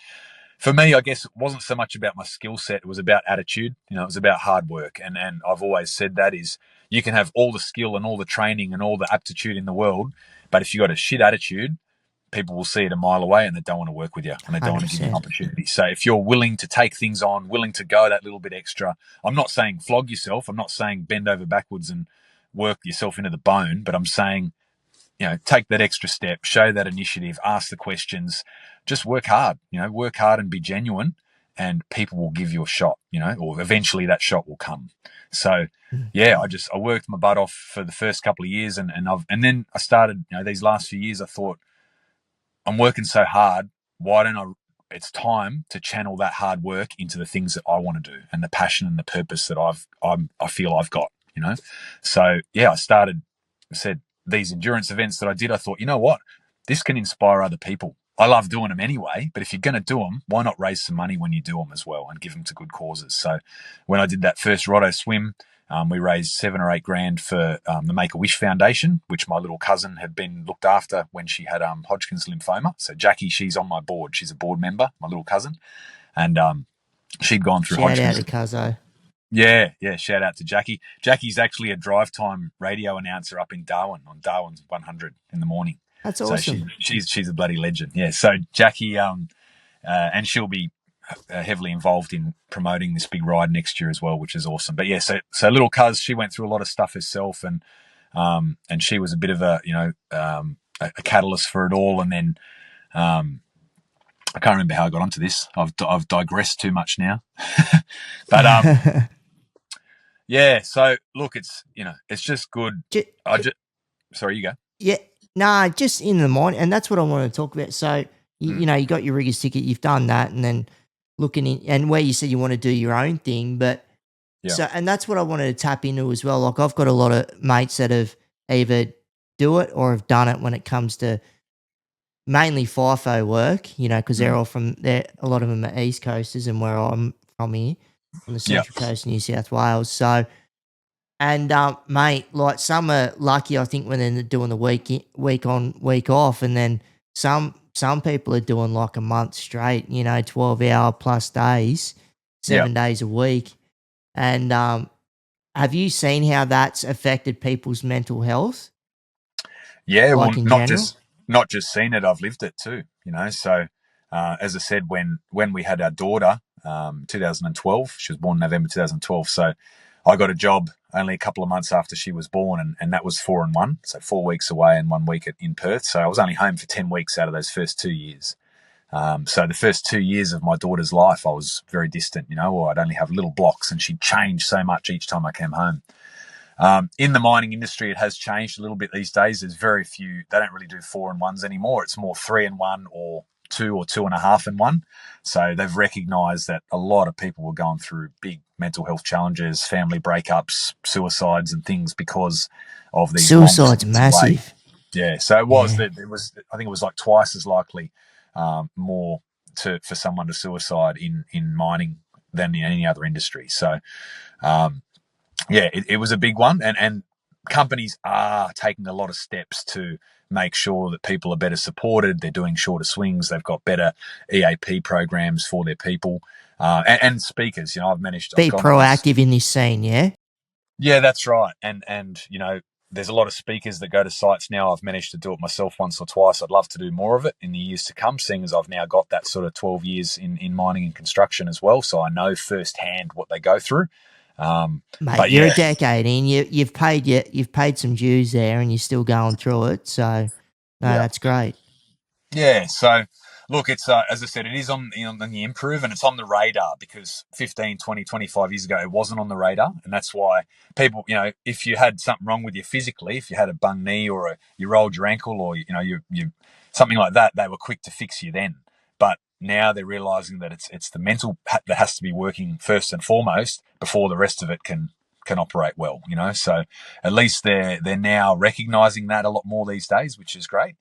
B: for me, I guess it wasn't so much about my skill set. It was about attitude. It was about hard work. And I've always said that is, you can have all the skill and all the training and all the aptitude in the world, but if you got a shit attitude, people will see it a mile away and they don't want to work with you and they don't want to give you an
A: 100%.
B: opportunity. So if you're willing to take things on, willing to go that little bit extra, I'm not saying flog yourself. I'm not saying bend over backwards and work yourself into the bone, but I'm saying, take that extra step, show that initiative, ask the questions, just work hard, work hard and be genuine, and people will give you a shot, or eventually that shot will come. So, yeah, I worked my butt off for the first couple of years, and then I started, these last few years, I thought, I'm working so hard. Why don't I? It's time to channel that hard work into the things that I want to do and the passion and the purpose that I feel I've got. So yeah, I said these endurance events that I did. I thought, you know what, this can inspire other people. I love doing them anyway, but if you're going to do them, why not raise some money when you do them as well and give them to good causes? So when I did that first Roto swim, we raised 7 or 8 grand for the Make-A-Wish Foundation, which my little cousin had been looked after when she had Hodgkin's lymphoma. So Jackie, she's on my board. She's a board member, my little cousin. And she'd gone through
A: Shout out
B: Hodgkin's.
A: to Cuzzo.
B: Yeah. Shout out to Jackie. Jackie's actually a drive time radio announcer up in Darwin on Darwin's 100 in the morning.
A: That's
B: So
A: awesome.
B: she's a bloody legend. Yeah. So Jackie, and she'll be heavily involved in promoting this big ride next year as well, which is awesome. But yeah, so little Cuz, she went through a lot of stuff herself, and she was a bit of a catalyst for it all. And then I can't remember how I got onto this. I've digressed too much now. But yeah. So look, it's just good.
A: Ju-
B: I just Sorry, you go.
A: Yeah, nah, just in the mind, and that's what I want to talk about. So,
B: Mm,
A: you got your riggers ticket, you've done that, and then looking in, and where you said you want to do your own thing, but
B: yeah.
A: so, and that's what I wanted to tap into as well. Like, I've got a lot of mates that have either do it or have done it when it comes to mainly FIFO work, because they're
B: Mm,
A: all from there. A lot of them are East Coasters, and where I'm from here on the
B: yeah.
A: Central Coast of New South Wales. So, and mate, like some are lucky, I think, when they're doing the week on, week off, and then some people are doing like a month straight, 12-hour plus days,
B: Yeah.
A: 7 days a week. And have you seen how that's affected people's mental health,
B: Yeah, well,
A: like in general?
B: not just seen it, I've lived it too. So as I said, when we had our daughter, 2012, she was born November 2012. So I got a job only a couple of months after she was born, and that was 4 and 1, so 4 weeks away and 1 week in Perth. So I was only home for 10 weeks out of those first 2 years. So the first 2 years of my daughter's life, I was very distant, or I'd only have little blocks, and she'd change so much each time I came home. In the mining industry, it has changed a little bit these days. There's very few, they don't really do 4 and 1s anymore. It's more 3 and 1 or 2.5 and 1. So they've recognised that a lot of people were going through big mental health challenges, family breakups, suicides and things because of these
A: Suicide's
B: long away.
A: massive.
B: Yeah, so it was
A: Yeah.
B: that it was. I think it was like twice as likely, more for someone to suicide in mining than in any other industry. So, yeah, it was a big one, and companies are taking a lot of steps to make sure that people are better supported. They're doing shorter swings. They've got better EAP programs for their people, and speakers. I've
A: Be
B: gone to this.
A: proactive in this scene, yeah?
B: Yeah, that's right. And there's a lot of speakers that go to sites now. I've managed to do it myself once or twice. I'd love to do more of it in the years to come, seeing as I've now got that sort of 12 years in mining and construction as well. So I know firsthand what they go through.
A: Mate,
B: But
A: you're a
B: yeah,
A: decade in. You've paid some dues there, and you're still going through it. So, no,
B: yeah.
A: that's great.
B: Yeah, so look, it's as I said, it is on the improve, and it's on the radar because 15, 20, 25 years ago, it wasn't on the radar. And that's why people, if you had something wrong with you physically, if you had a bung knee or you rolled your ankle or, you something like that, they were quick to fix you then. But now they're realizing that it's the mental that has to be working first and foremost before the rest of it can operate well, So at least they're now recognizing that a lot more these days, which is great.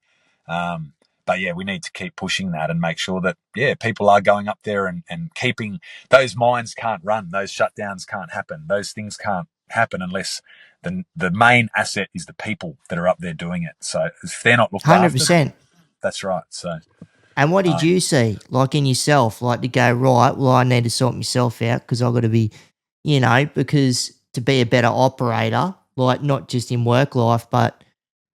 B: But yeah, we need to keep pushing that and make sure that, people are going up there and keeping those mines can't run. Those shutdowns can't happen. Those things can't happen unless the main asset is the people that are up there doing it. So if they're not looked after,
A: 100%.
B: that's right. So,
A: And what did you see, like in yourself, like to go, right, well, I need to sort myself out because I've got to be, because to be a better operator, like not just in work life, but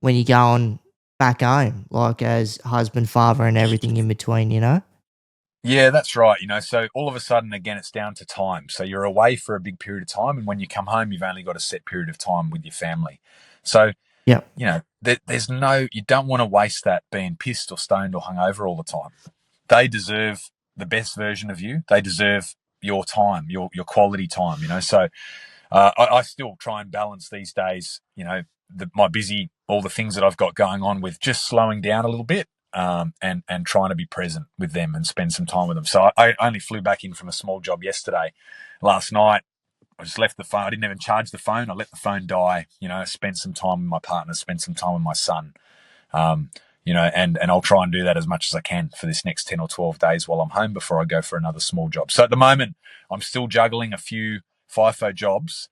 A: when you're going back home, like as husband, father, and everything in between.
B: yeah, that's right. So all of a sudden, again, it's down to time. So you're away for a big period of time. And when you come home, you've only got a set period of time with your family. So,
A: Yep.
B: you don't want to waste that being pissed or stoned or hungover all the time. They deserve the best version of you. They deserve your time, your quality time, So I still try and balance these days, all the things that I've got going on with just slowing down a little bit, and trying to be present with them and spend some time with them. So I only flew back in from a small job last night. I just left the phone. I didn't even charge the phone. I let the phone die, spent some time with my partner, spent some time with my son. And I'll try and do that as much as I can for this next 10 or 12 days while I'm home before I go for another small job. So at the moment, I'm still juggling a few FIFO jobs,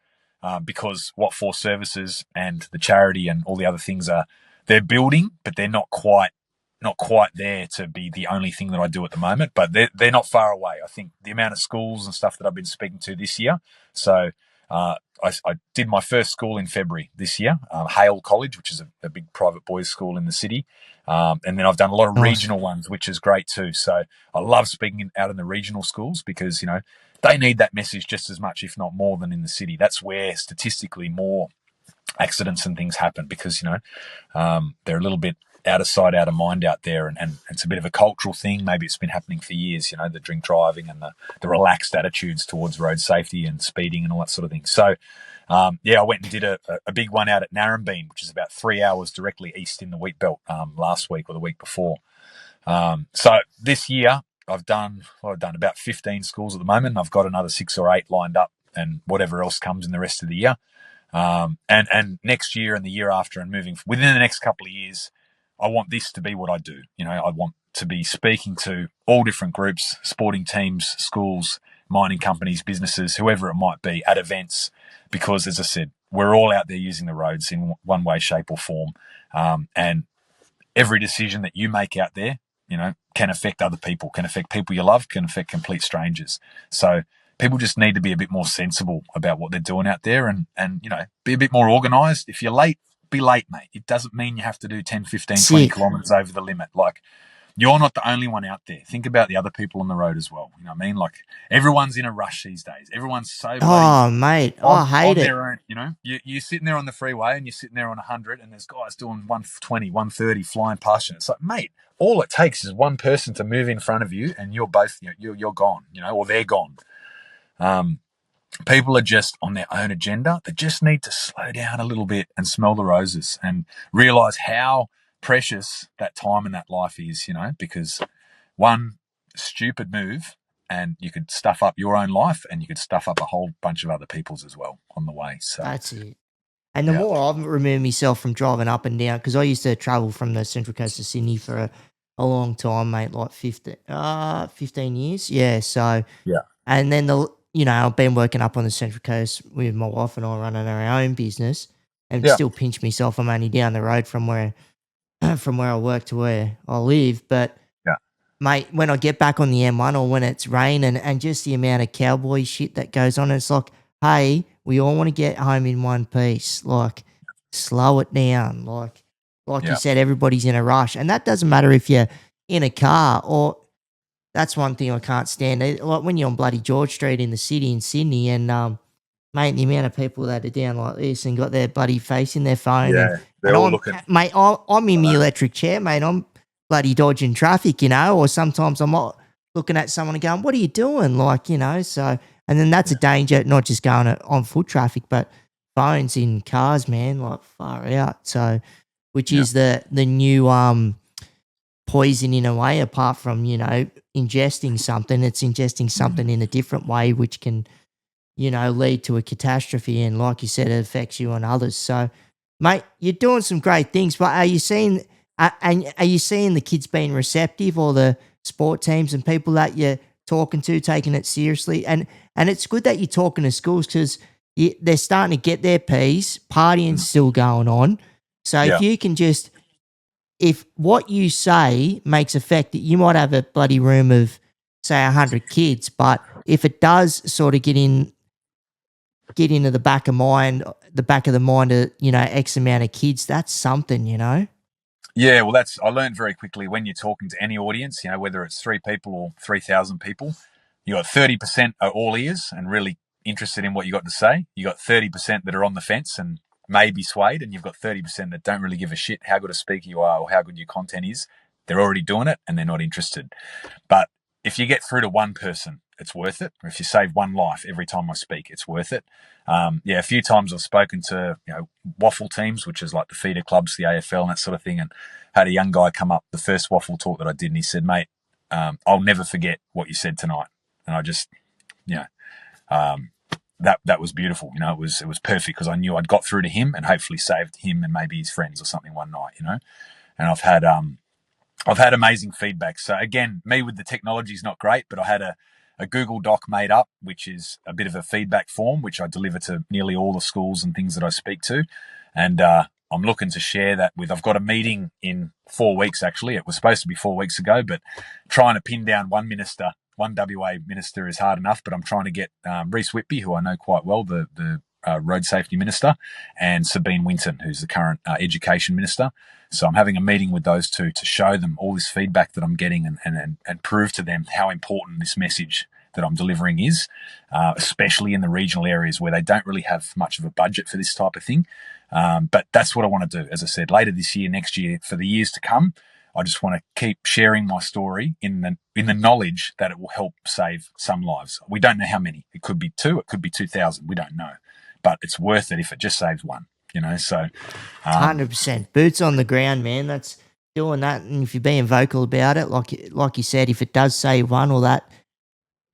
B: because what for services and the charity and all the other things they're building, but they're not quite there to be the only thing that I do at the moment, but they're not far away. I think the amount of schools and stuff that I've been speaking to this year. So, I did my first school in February this year, Hale College, which is a big private boys' school in the city. And then I've done a lot of
A: Nice.
B: regional ones, which is great too. So I love speaking out in the regional schools because, they need that message just as much, if not more, than in the city. That's where statistically more accidents and things happen because, they're a little bit out of sight, out of mind out there. And it's a bit of a cultural thing. Maybe it's been happening for years, the drink driving and the relaxed attitudes towards road safety and speeding and all that sort of thing. So, I went and did a big one out at Narrabeen, which is about 3 hours directly east in the wheat belt, last week or the week before. So this year I've done about 15 schools at the moment. And I've got another 6 or 8 lined up and whatever else comes in the rest of the year. And next year and the year after and moving within the next couple of years, I want this to be what I do. I want to be speaking to all different groups, sporting teams, schools, mining companies, businesses, whoever it might be at events, because as I said, we're all out there using the roads in one way, shape or form. And every decision that you make out there, can affect other people, can affect people you love, can affect complete strangers. So people just need to be a bit more sensible about what they're doing out there and be a bit more organised. If you're late, be late, mate. It doesn't mean you have to do 10, 15, 20
A: Sick.
B: kilometres over the limit. Like, you're not the only one out there. Think about the other people on the road as well. You know what I mean? Like everyone's in a rush these days. Everyone's so bloody
A: Oh, mate, I hate
B: on
A: it.
B: their own. You know, you're sitting there on the freeway and you're sitting there on 100, and there's guys doing 120, 130 flying past you. It's like, mate, all it takes is one person to move in front of you, and you're both you're gone. You know, or they're gone. Um, People are just on their own agenda. They just need to slow down a little bit and smell the roses and realize how precious that time in that life is, you know, because one stupid move and you could stuff up your own life and you could stuff up a whole bunch of other people's as well on the way. So,
A: That's it. And the
B: yeah.
A: more I've removed myself from driving up and down, because I used to travel from the Central Coast of Sydney for a long time, mate, like 15 years. Yeah. So,
B: Yeah.
A: and then I've been working up on the Central Coast with my wife and I running our own business and
B: Yeah.
A: still pinch myself. I'm only down the road from where I work to where I live. But
B: Yeah.
A: mate, when I get back on the M1 or when it's raining and just the amount of cowboy shit that goes on, it's like, hey, we all want to get home in one piece. Like, slow it down. Like you
B: Yeah.
A: said, everybody's in a rush. And that doesn't matter if you're in a car or that's one thing I can't stand. Like when you're on bloody George Street in the city in Sydney and mate, the amount of people that are down like this and got their bloody face in their phone
B: Yeah. They're
A: and
B: all
A: I'm
B: looking.
A: mate, I'm in
B: I
A: the
B: know.
A: electric chair, mate. I'm bloody dodging traffic, you know, or sometimes I'm not looking at someone and going, "What are you doing?" Like, you know, so and then that's a
B: Yeah.
A: danger, not just going on foot traffic, but phones in cars, man, like far out. So, which
B: Yeah.
A: is the new poison in a way, apart from ingesting something, it's ingesting something in a different way, which can lead to a catastrophe. And like you said, it affects you and others. So, mate, you're doing some great things, but are you seeing the kids being receptive or the sport teams and people that you're talking to taking it seriously? And it's good that you're talking to schools because they're starting to get their piece, partying's still going on. So if
B: Yeah.
A: you can just, if what you say makes effect, that you might have a bloody room of, say, 100 kids, but if it does sort of get into the back of the mind of, X amount of kids, that's something, you know?
B: Yeah, well, I learned very quickly when you're talking to any audience, you know, whether it's 3 people or 3,000 people, you got 30% are all ears and really interested in what you got to say. You got 30% that are on the fence and maybe swayed, and you've got 30% that don't really give a shit how good a speaker you are or how good your content is. They're already doing it and they're not interested. But if you get through to one person, it's worth it. Or if you save one life every time I speak, it's worth it. Yeah, a few times I've spoken to waffle teams, which is like the feeder clubs, the AFL, and that sort of thing, and had a young guy come up the first waffle talk that I did, and he said, "Mate, I'll never forget what you said tonight." And I just, you know, um, that was beautiful. You know, it was perfect because I knew I'd got through to him and hopefully saved him and maybe his friends or something one night. You know, and I've had amazing feedback. So again, me with the technology is not great, but I had a Google Doc made up, which is a bit of a feedback form, which I deliver to nearly all the schools and things that I speak to. And I'm looking to share that with, I've got a meeting in 4 weeks, actually. It was supposed to be 4 weeks ago, but trying to pin down one WA minister is hard enough, but I'm trying to get Reece Whitby, who I know quite well, the road safety minister, and Sabine Winton, who's the current education minister. So I'm having a meeting with those two to show them all this feedback that I'm getting and prove to them how important this message that I'm delivering is, especially in the regional areas where they don't really have much of a budget for this type of thing. But that's what I want to do. As I said, later this year, next year, for the years to come, I just want to keep sharing my story in the knowledge that it will help save some lives. We don't know how many. It could be 2, it could be 2,000. We don't know, but it's worth it if it just saves one. You know, so
A: 100%. Boots on the ground, man. That's doing that. And if you're being vocal about it, like you said, if it does save one or that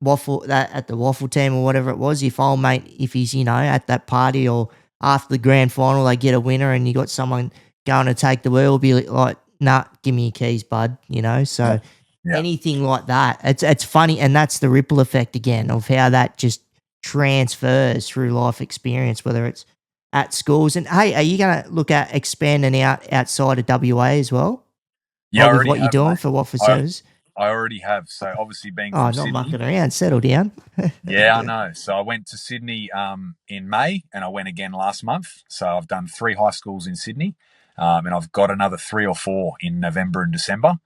A: at the waffle team or whatever it was, if old mate, if he's, at that party or after the grand final, they get a winner and you got someone going to take the wheel, be like, nah, give me your keys, bud, So
B: yeah,
A: anything like that, it's funny. And that's the ripple effect again of how that just transfers through life experience, whether it's at schools. And hey, are you going to look at expanding outside of WA as well?
B: yeah.
A: Like
B: I
A: with
B: already
A: what you're
B: have,
A: doing
B: mate.
A: for Waffle
B: I
A: Service?
B: I already have. So obviously, being
A: Oh,
B: from
A: not
B: Sydney,
A: mucking around. Settle down.
B: yeah, I know. So I went to Sydney in May, and I went again last month. So I've done 3 high schools in Sydney, and I've got another 3 or 4 in November and December.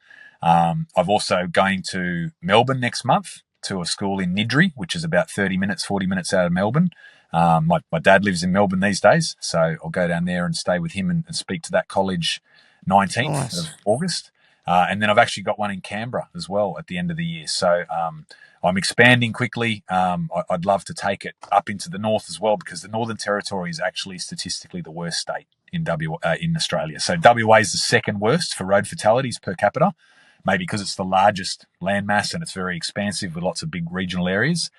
B: I've also going to Melbourne next month to a school in Niddry, which is about 40 minutes out of Melbourne. My dad lives in Melbourne these days, so I'll go down there and stay with him and speak to that college 19th of
A: Nice.
B: August. And then I've actually got one in Canberra as well at the end of the year. So I'm expanding quickly. I'd love to take it up into the north as well, because the Northern Territory is actually statistically the worst state in Australia. So WA is the second worst for road fatalities per capita, maybe because it's the largest landmass and it's very expansive with lots of big regional areas.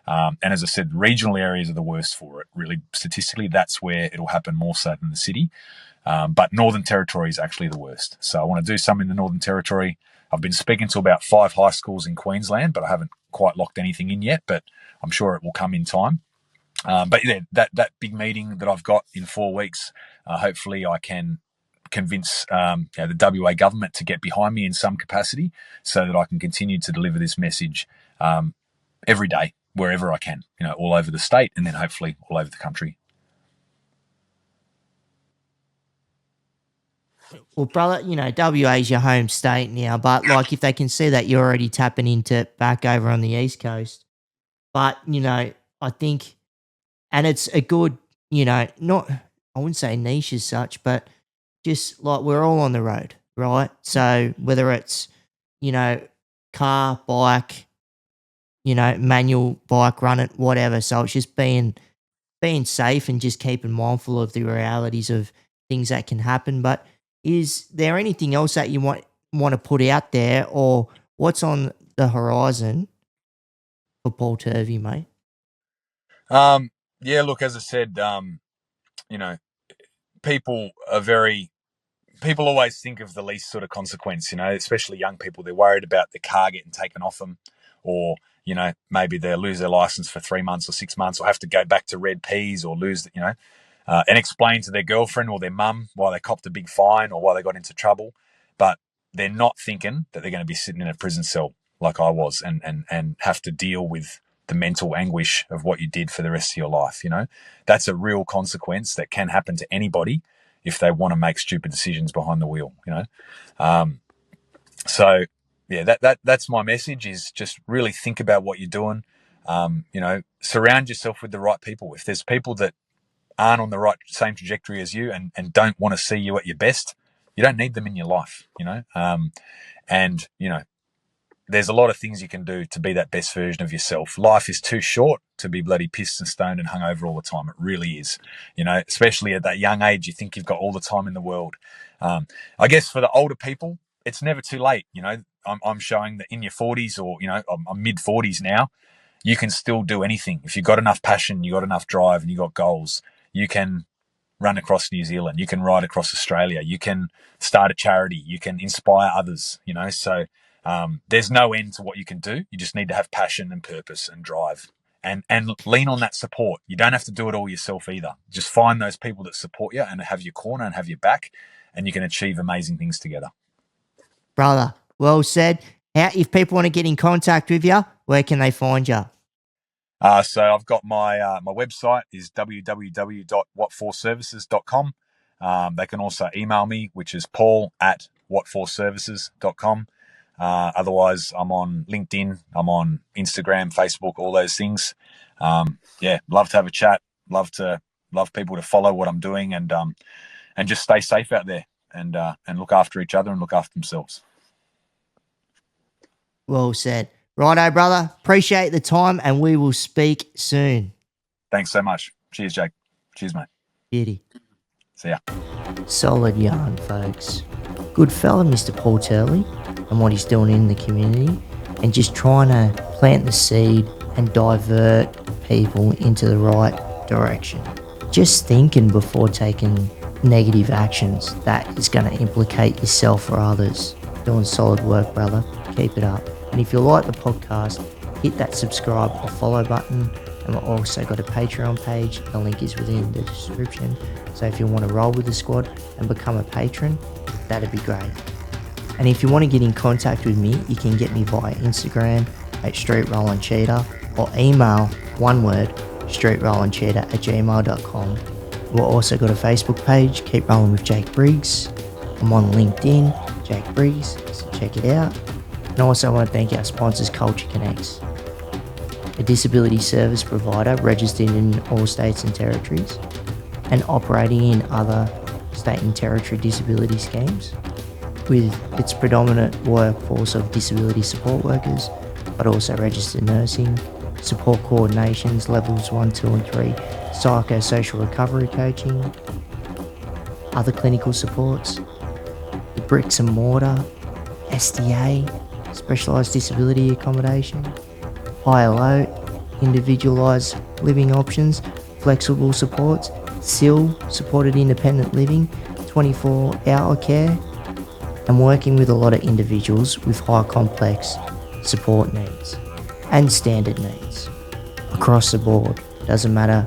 B: And as I said, regional areas are the worst for it. Really, statistically, that's where it'll happen more so than the city. But Northern Territory is actually the worst. So I want to do some in the Northern Territory. I've been speaking to about 5 high schools in Queensland, but I haven't quite locked anything in yet, but I'm sure it will come in time. But yeah, that big meeting that I've got in 4 weeks, hopefully I can convince the WA government to get behind me in some capacity so that I can continue to deliver this message every day, wherever I can, all over the state and then hopefully all over the country.
A: Well, brother, WA is your home state now, but like if they can see that you're already tapping into back over on the East Coast, but I think, and it's a good, not, I wouldn't say niche as such, but just like we're all on the road, right? So whether it's, car, bike, manual bike, run it, whatever. So it's just being safe and just keeping mindful of the realities of things that can happen. But is there anything else that you want to put out there, or what's on the horizon for Paul Turley, mate?
B: Yeah, look, as I said, people always think of the least sort of consequence, especially young people. They're worried about the car getting taken off them, or, maybe they'll lose their license for 3 months or 6 months, or have to go back to red peas, or lose, and explain to their girlfriend or their mum why they copped a big fine or why they got into trouble. But they're not thinking that they're going to be sitting in a prison cell like I was and have to deal with the mental anguish of what you did for the rest of your life. That's a real consequence that can happen to anybody if they want to make stupid decisions behind the wheel. So yeah, that's my message, is just really think about what you're doing. Surround yourself with the right people. If there's people that aren't on the same trajectory as you and don't want to see you at your best, you don't need them in your life. And there's a lot of things you can do to be that best version of yourself. Life is too short to be bloody pissed and stoned and hungover all the time. It really is. Especially at that young age, you think you've got all the time in the world. I guess for the older people, it's never too late. I'm showing that in your 40s, or I'm mid 40s now, you can still do anything. If you've got enough passion, you got enough drive, and you got goals, you can run across New Zealand, you can ride across Australia, you can start a charity, you can inspire others. So there's no end to what you can do. You just need to have passion and purpose and drive, and lean on that support. You don't have to do it all yourself either. Just find those people that support you and have your corner and have your back, and you can achieve amazing things together.
A: Brother, well said. If people want to get in contact with you, where can they find you?
B: So I've got my website is www.whatforservices.com. They can also email me, which is paul@whatforservices.com. Otherwise, I'm on LinkedIn, I'm on Instagram, Facebook, all those things. Love to have a chat. Love people to follow what I'm doing, and just stay safe out there, and look after each other and look after themselves.
A: Well said. Righto, brother. Appreciate the time, and we will speak soon.
B: Thanks so much. Cheers, Jake. Cheers, mate.
A: Beauty.
B: See ya.
A: Solid yarn, folks. Good fella, Mr. Paul Turley, and what he's doing in the community, and just trying to plant the seed and divert people into the right direction. Just thinking before taking negative actions that is going to implicate yourself or others. Doing solid work, brother. Keep it up. And if you like the podcast, hit that subscribe or follow button. And we've also got a Patreon page. The link is within the description. So if you want to roll with the squad and become a patron, that'd be great. And if you want to get in contact with me, you can get me via Instagram at streetrollandcheetah, or email, one word, streetrollandcheetah@gmail.com. We've also got a Facebook page, Keep Rolling with Jake Briggs. I'm on LinkedIn. Jack Briggs, so check it out. And I also want to thank our sponsors, Culture Connects, a disability service provider registered in all states and territories and operating in other state and territory disability schemes, with its predominant workforce of disability support workers, but also registered nursing, support coordinations, levels 1, 2 and 3, psychosocial recovery coaching, other clinical supports, the bricks and mortar, SDA, specialised disability accommodation, ILO, individualised living options, flexible supports, SIL, supported independent living, 24-hour care, and working with a lot of individuals with high complex support needs and standard needs across the board. Doesn't matter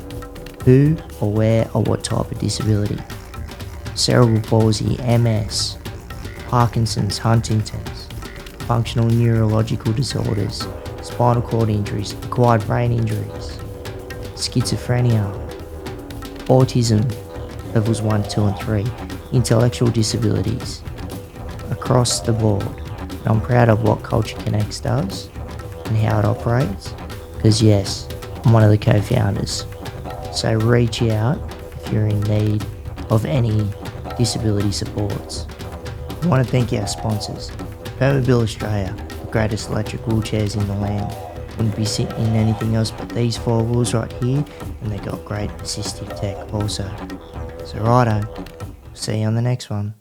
A: who or where or what type of disability. Cerebral palsy, MS, Parkinson's, Huntington's, functional neurological disorders, spinal cord injuries, acquired brain injuries, schizophrenia, autism, levels 1, 2 and 3, intellectual disabilities, across the board. And I'm proud of what Culture Connects does and how it operates, because yes, I'm one of the co-founders. So reach out if you're in need of any disability supports. I want to thank our sponsors, Permobil Australia, the greatest electric wheelchairs in the land. Wouldn't be sitting in anything else but these 4 wheels right here, and they got great assistive tech also. So righto, see you on the next one.